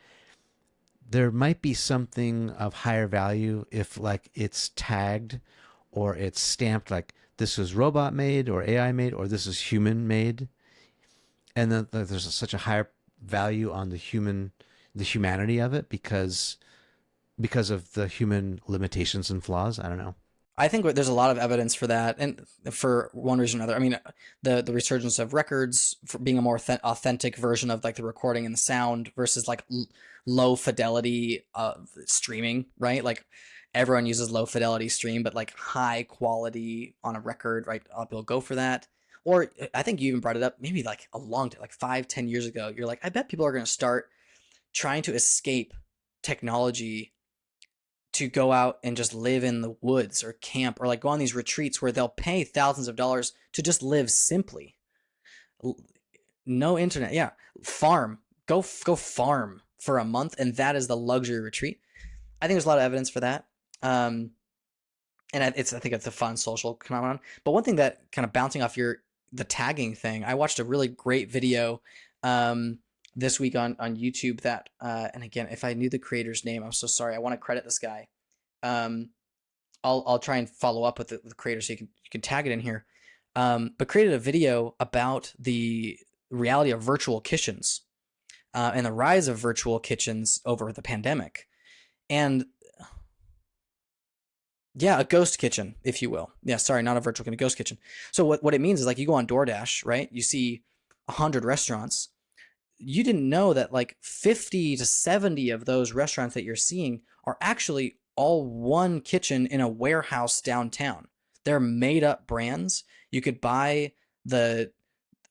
Speaker 2: there might be something of higher value if like it's tagged or it's stamped like this is robot made or AI made or this is human made, and then there's such a higher value on the humanity of it because of the human limitations and flaws. I don't know.
Speaker 1: I think there's a lot of evidence for that, and for one reason or another. I mean, the resurgence of records for being a more authentic version of like the recording and the sound versus like low fidelity streaming, right? Like everyone uses low fidelity stream, but like high quality on a record, right? People go for that. Or I think you even brought it up maybe like a long time, like 5, 10 years ago. You're like, I bet people are going to start trying to escape technology to go out and just live in the woods or camp or like go on these retreats where they'll pay thousands of dollars to just live simply. No internet. Yeah. Farm. Go farm for a month, and that is the luxury retreat. I think there's a lot of evidence for that. And I think it's a fun social phenomenon. But one thing that kind of bouncing off the tagging thing, I watched a really great video this week on YouTube that and again, if I knew the creator's name, I'm so sorry. I want to credit this guy. I'll try and follow up with the creator so you can tag it in here. But created a video about the reality of virtual kitchens and the rise of virtual kitchens over the pandemic. And yeah, a ghost kitchen, if you will. Yeah, sorry, not a virtual kitchen, a ghost kitchen. So what it means is like you go on DoorDash, right? You see 100 restaurants. You didn't know that like 50 to 70 of those restaurants that you're seeing are actually all one kitchen in a warehouse downtown. They're made up brands. You could buy the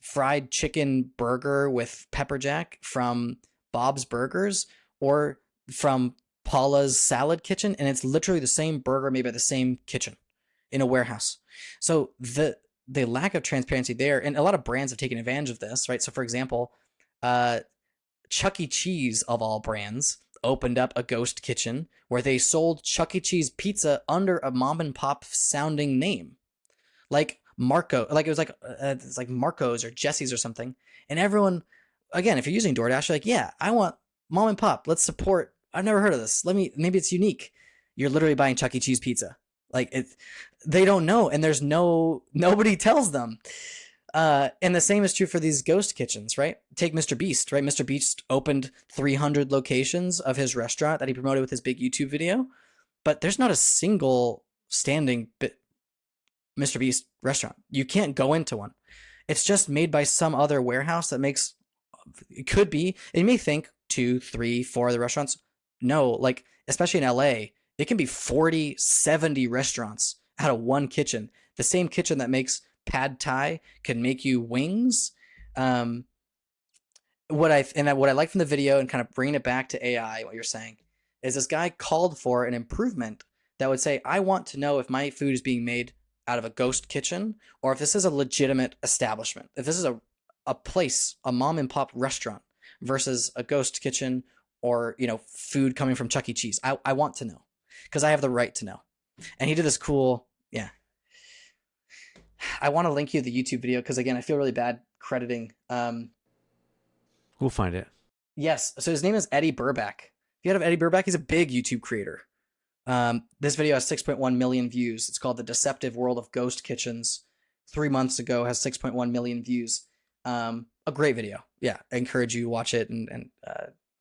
Speaker 1: fried chicken burger with pepper jack from Bob's Burgers or from Paula's Salad Kitchen, and it's literally the same burger made by the same kitchen in a warehouse. So the lack of transparency there, and a lot of brands have taken advantage of this, right? So for example, Chuck E. Cheese of all brands opened up a ghost kitchen where they sold Chuck E. Cheese pizza under a mom and pop sounding name, like Marco, like it was like it's like Marco's or Jesse's or something. And everyone, again, if you're using DoorDash, you're like, yeah, I want mom and pop. Let's support. I've never heard of this. Maybe it's unique. You're literally buying Chuck E. Cheese pizza. Like they don't know, and there's nobody tells them. And the same is true for these ghost kitchens, right? Take Mr. Beast, right? Mr. Beast opened 300 locations of his restaurant that he promoted with his big YouTube video, but there's not a single standing Mr. Beast restaurant. You can't go into one. It's just made by some other warehouse that makes, it could be, and you may think 2, 3, 4 other restaurants. No, like, especially in LA, it can be 40, 70 restaurants out of one kitchen. The same kitchen that makes pad thai can make you wings. What I like from the video and kind of bringing it back to AI, what you're saying, is this guy called for an improvement that would say, I want to know if my food is being made out of a ghost kitchen or if this is a legitimate establishment. If this is a place, a mom and pop restaurant versus a ghost kitchen or, food coming from Chuck E. Cheese. I want to know because I have the right to know. And he did this cool, yeah. I want to link you the YouTube video because again, I feel really bad crediting.
Speaker 2: We'll find it.
Speaker 1: Yes. So his name is Eddie Burback. If you heard of Eddie Burback, he's a big YouTube creator. This video has 6.1 million views. It's called The Deceptive World of Ghost Kitchens. 3 months ago has 6.1 million views. A great video. Yeah. I encourage you to watch it.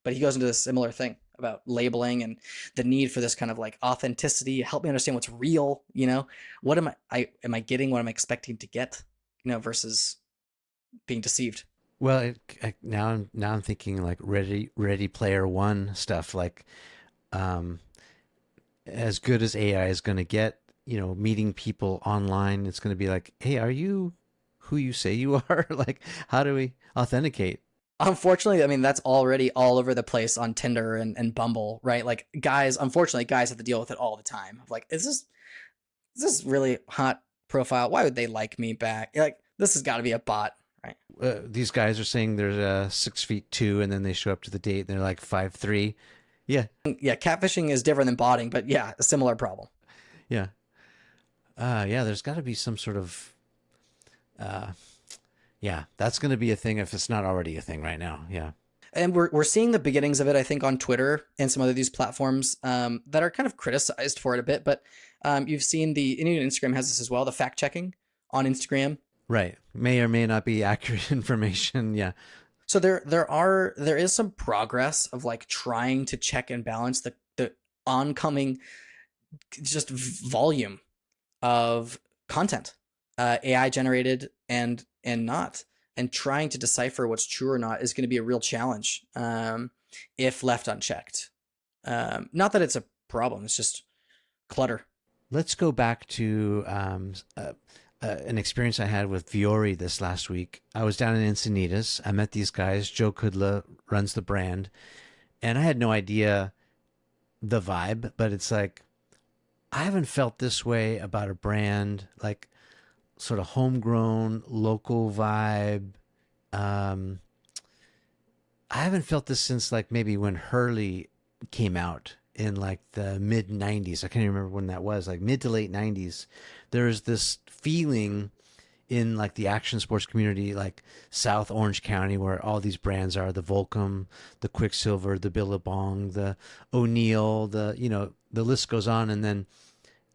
Speaker 1: But he goes into this similar thing. about labeling and the need for this kind of like authenticity. Help me understand what's real. What am I getting? What am I expecting to get? Versus being deceived.
Speaker 2: Well, now I'm thinking like Ready Player One stuff. Like, um, as good as AI is going to get, meeting people online, it's going to be like, hey, are you who you say you are? Like, how do we authenticate?
Speaker 1: Unfortunately, I mean, that's already all over the place on Tinder and Bumble, right? Like unfortunately, guys have to deal with it all the time. Like, is this really hot profile? Why would they like me back? Like, this has got to be a bot, right?
Speaker 2: These guys are saying they're 6'2", and then they show up to the date and they're like 5'3". Yeah,
Speaker 1: Yeah, catfishing is different than botting, but yeah, a similar problem.
Speaker 2: yeah, yeah. There's got to be some sort of uh, yeah. That's going to be a thing if it's not already a thing right now. Yeah.
Speaker 1: And we're seeing the beginnings of it, I think, on Twitter and some other these platforms that are kind of criticized for it a bit. But you've seen and even Instagram has this as well, the fact checking on Instagram.
Speaker 2: Right. May or may not be accurate information. Yeah.
Speaker 1: So there is some progress of like trying to check and balance the oncoming just volume of content, AI generated and not, and trying to decipher what's true or not is going to be a real challenge if left unchecked. Not that it's a problem; it's just clutter.
Speaker 2: Let's go back to an experience I had with Viore this last week. I was down in Encinitas. I met these guys. Joe Kudla runs the brand, and I had no idea the vibe, but it's like I haven't felt this way about a brand, like sort of homegrown, local vibe. Um, I haven't felt this since like maybe when Hurley came out in like the mid 90s. I can't even remember when that was, like mid to late 90s. There's this feeling in like the action sports community, like South Orange County, where all these brands are: the Volcom, the Quicksilver, the Billabong, the O'Neill, the list goes on. And then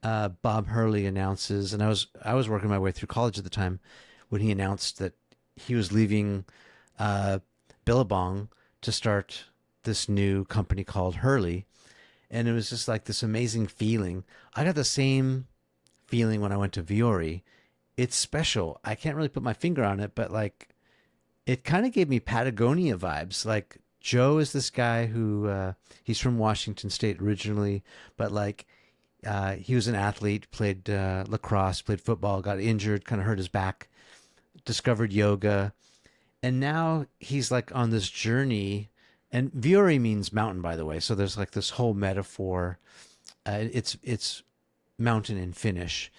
Speaker 2: Bob Hurley announces, and I was working my way through college at the time when he announced that he was leaving Billabong to start this new company called Hurley. And it was just like this amazing feeling. I got the same feeling when I went to Viore. It's special. I can't really put my finger on it, but like it kind of gave me Patagonia vibes. Like Joe is this guy who he's from Washington State originally, but like he was an athlete, played lacrosse, played football, got injured, kind of hurt his back, discovered yoga, and now he's like on this journey. And Viore means mountain, by the way. So there's like this whole metaphor. It's mountain in Finnish.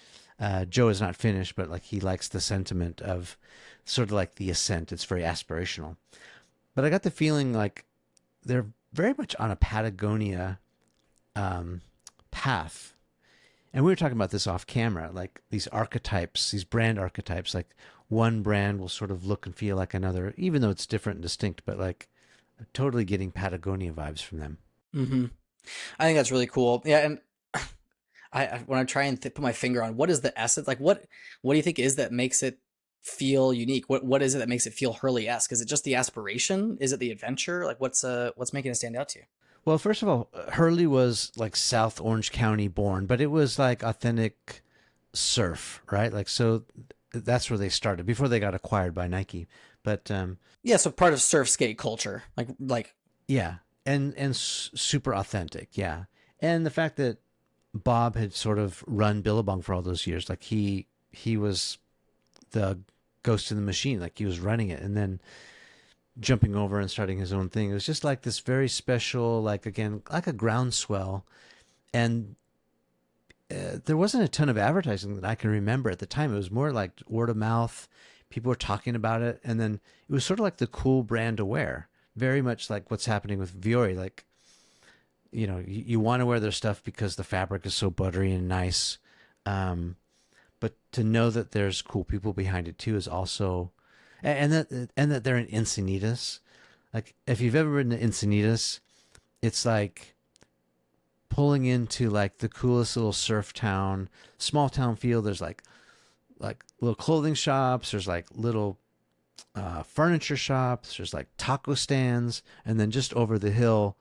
Speaker 2: Joe is not Finnish, but like he likes the sentiment of sort of like the ascent. It's very aspirational. But I got the feeling like they're very much on a Patagonia path. And we were talking about this off camera, like these archetypes, these brand archetypes. Like one brand will sort of look and feel like another, even though it's different and distinct, but like totally getting Patagonia vibes from them.
Speaker 1: Mm-hmm. I think that's really cool. Yeah, and I when I try and put my finger on what is the essence, like what do you think is that makes it feel unique? What is it that makes it feel Hurley-esque? Is it just the aspiration? Is it the adventure? Like what's making it stand out to you?
Speaker 2: Well, first of all, Hurley was like South Orange County born, but it was like authentic surf, right? Like, so that's where they started before they got acquired by Nike. But
Speaker 1: Yeah, so part of surf skate culture, like
Speaker 2: yeah, and super authentic, yeah. And the fact that Bob had sort of run Billabong for all those years, like he was the ghost in the machine, like he was running it, and then jumping over and starting his own thing. It was just like this very special, like again, like a groundswell. And there wasn't a ton of advertising that I can remember at the time. It was more like word of mouth. People were talking about it, and then it was sort of like the cool brand to wear. Very much like what's happening with Viore. Like, you want to wear their stuff because the fabric is so buttery and nice. But to know that there's cool people behind it too is also, and that they're in Encinitas. Like if you've ever been to Encinitas, it's like pulling into like the coolest little surf town, small town feel. There's like little clothing shops. There's like little furniture shops. There's like taco stands, and then just over the hill,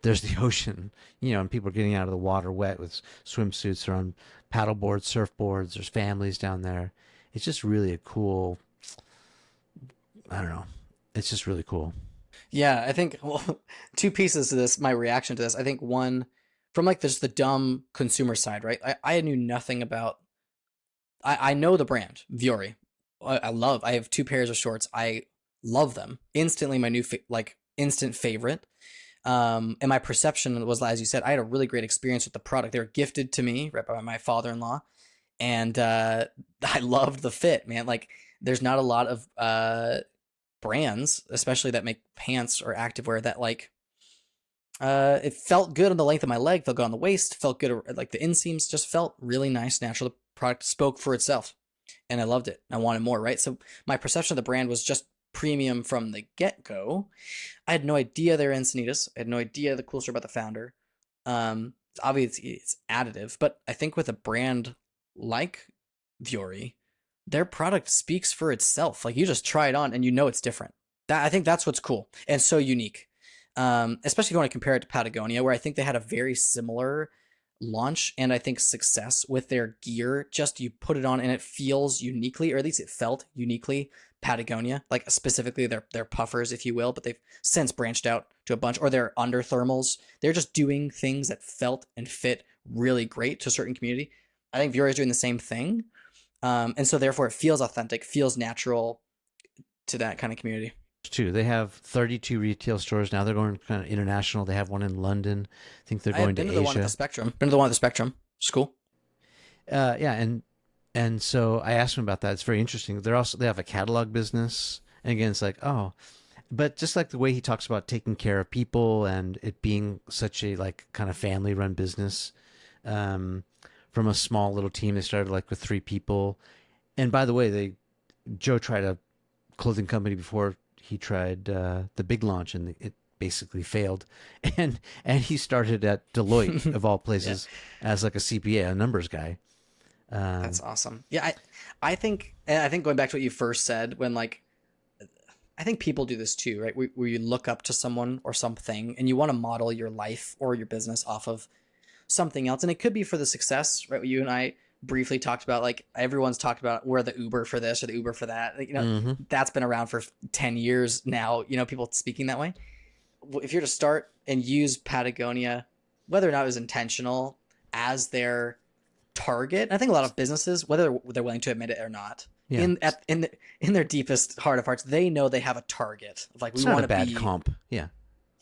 Speaker 2: there's the ocean, and people are getting out of the water wet with swimsuits or on paddle boards, surfboards. There's families down there. It's just really a cool, I don't know. It's just really cool.
Speaker 1: Yeah, I think well, two pieces to this. My reaction to this, I think one from like this the dumb consumer side, right? I knew nothing about. I know the brand Viore. I love. I have two pairs of shorts. I love them instantly. My new like instant favorite. And my perception was, as you said, I had a really great experience with the product. They were gifted to me right by my father-in-law, and I loved the fit, man. Like, there's not a lot of brands, especially that make pants or activewear that like it felt good on the length of my leg, felt good on the waist, felt good like the inseams, just felt really nice, natural. The product spoke for itself, and I loved it. I wanted more, right? So my perception of the brand was just premium from the get go. I had no idea they're Encinitas. I had no idea the cool story about the founder. Obviously, it's additive, but I think with a brand like Viore, their product speaks for itself. Like, you just try it on and you know it's different. I think that's what's cool and so unique. Especially if you want to compare it to Patagonia, where I think they had a very similar launch and I think success with their gear. Just you put it on and it feels uniquely, or at least it felt uniquely Patagonia, like specifically their puffers, if you will, but they've since branched out to a bunch, or their under thermals. They're just doing things that felt and fit really great to a certain community. I think Viore is doing the same thing. And so therefore it feels authentic, feels natural to that kind of community.
Speaker 2: Too. They have 32 retail stores now. They're going kind of international. They have one in London. I think they're
Speaker 1: I have
Speaker 2: going to
Speaker 1: been to
Speaker 2: Asia.
Speaker 1: the one at the Spectrum. Been to the one at the Spectrum. It's cool.
Speaker 2: Yeah, and so I asked them about that. It's very interesting. They have a catalog business, and again, it's like, oh, but just like the way he talks about taking care of people and it being such a like kind of family run business, from a small little team. They started like with 3 people, and by the way, Joe tried a clothing company before he tried the big launch, and it basically failed, and he started at Deloitte of all places as like a CPA, a numbers guy.
Speaker 1: That's awesome. Yeah, I think going back to what you first said, when like I think people do this too, right? Where you look up to someone or something, and you want to model your life or your business off of something else, and it could be for the success, right? You and I briefly talked about, like, everyone's talked about we're the Uber for this or the Uber for that. Like, that's been around for 10 years now. People speaking that way. If you're to start and use Patagonia, whether or not it was intentional, as their target, I think a lot of businesses, whether they're willing to admit it or not,
Speaker 2: Yeah.
Speaker 1: in their deepest heart of hearts, they know they have a target of like,
Speaker 2: It's
Speaker 1: we
Speaker 2: not
Speaker 1: want
Speaker 2: a
Speaker 1: to
Speaker 2: bad
Speaker 1: be
Speaker 2: comp. Yeah.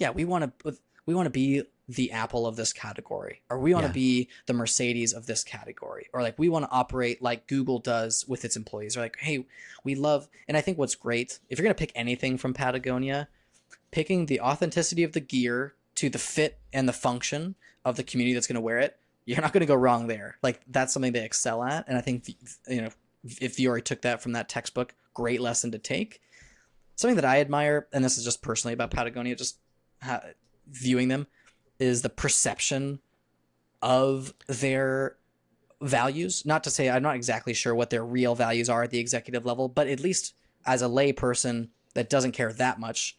Speaker 1: yeah, we want to be the Apple of this category, or we want to
Speaker 2: Yeah.
Speaker 1: be the Mercedes of this category, or like we want to operate like Google does with its employees, or like, hey, we love. And I think what's great, if you're going to pick anything from Patagonia, picking the authenticity of the gear to the fit and the function of the community that's going to wear it, you're not going to go wrong there. Like, that's something they excel at. And I think, if Viore took that from that textbook, great lesson to take. Something that I admire, and this is just personally about Patagonia, just viewing them, is the perception of their values. Not to say I'm not exactly sure what their real values are at the executive level, but at least as a lay person that doesn't care that much,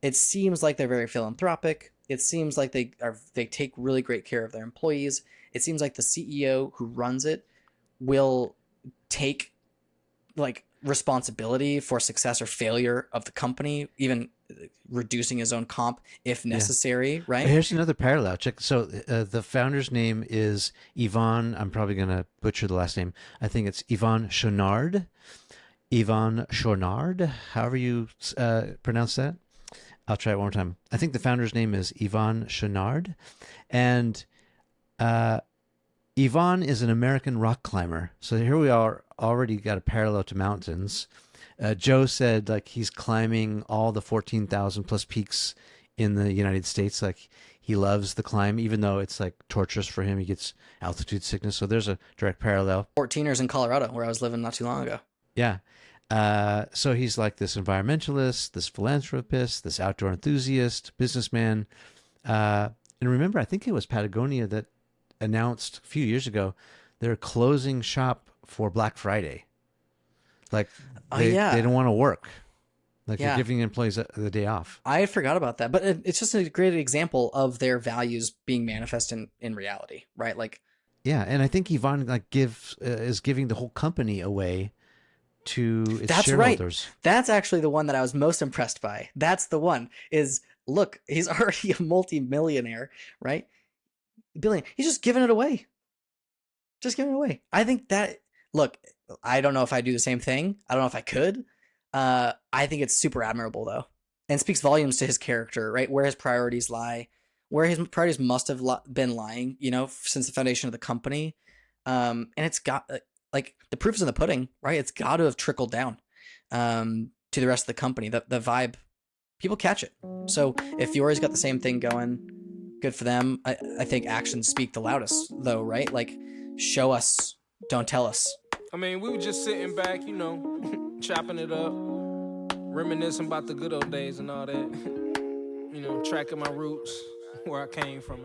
Speaker 1: it seems like they're very philanthropic. It seems like they take really great care of their employees. It seems like the CEO who runs it will take like responsibility for success or failure of the company, even reducing his own comp if necessary, right?
Speaker 2: Here's another parallel. Check. So the founder's name is Yvon. I'm probably going to butcher the last name. I think it's Yvon Chouinard. Yvon Chouinard, however you pronounce that. I'll try it one more time. I think the founder's name is Yvon Chouinard. And Yvon is an American rock climber. So here we are, already got a parallel to mountains. Joe said like he's climbing all the 14,000 plus peaks in the United States. Like, he loves the climb, even though it's like torturous for him. He gets altitude sickness. So there's a direct parallel.
Speaker 1: 14ers in Colorado, where I was living not too long ago.
Speaker 2: Yeah. So he's like this environmentalist, this philanthropist, this outdoor enthusiast, businessman. And remember, I think it was Patagonia that announced a few years ago they're closing shop for Black Friday. Like, they don't want to work. Like you're
Speaker 1: Yeah.
Speaker 2: giving employees the day off.
Speaker 1: I forgot about that, but it's just a great example of their values being manifest in reality, right? Like,
Speaker 2: Yeah, and I think Yvonne like is giving the whole company away to its
Speaker 1: that's right.
Speaker 2: shareholders.
Speaker 1: That's actually the one that I was most impressed by. That's the one is look, he's already a multi-millionaire, right? Billion. He's just giving it away. Just giving it away. I think that look, I don't know if I do the same thing. I don't know if I could. I think it's super admirable though, and speaks volumes to his character, right? Where his priorities lie, where his priorities must have been lying, since the foundation of the company. And it's got like the proof is in the pudding, right? It's got to have trickled down to the rest of the company. The vibe, people catch it. So if Fiori's got the same thing going, good for them. I think actions speak the loudest though, right? Like show us, don't tell us.
Speaker 3: I mean, we were just sitting back, chopping it up, reminiscing about the good old days and all that. Tracking my roots, where I came from.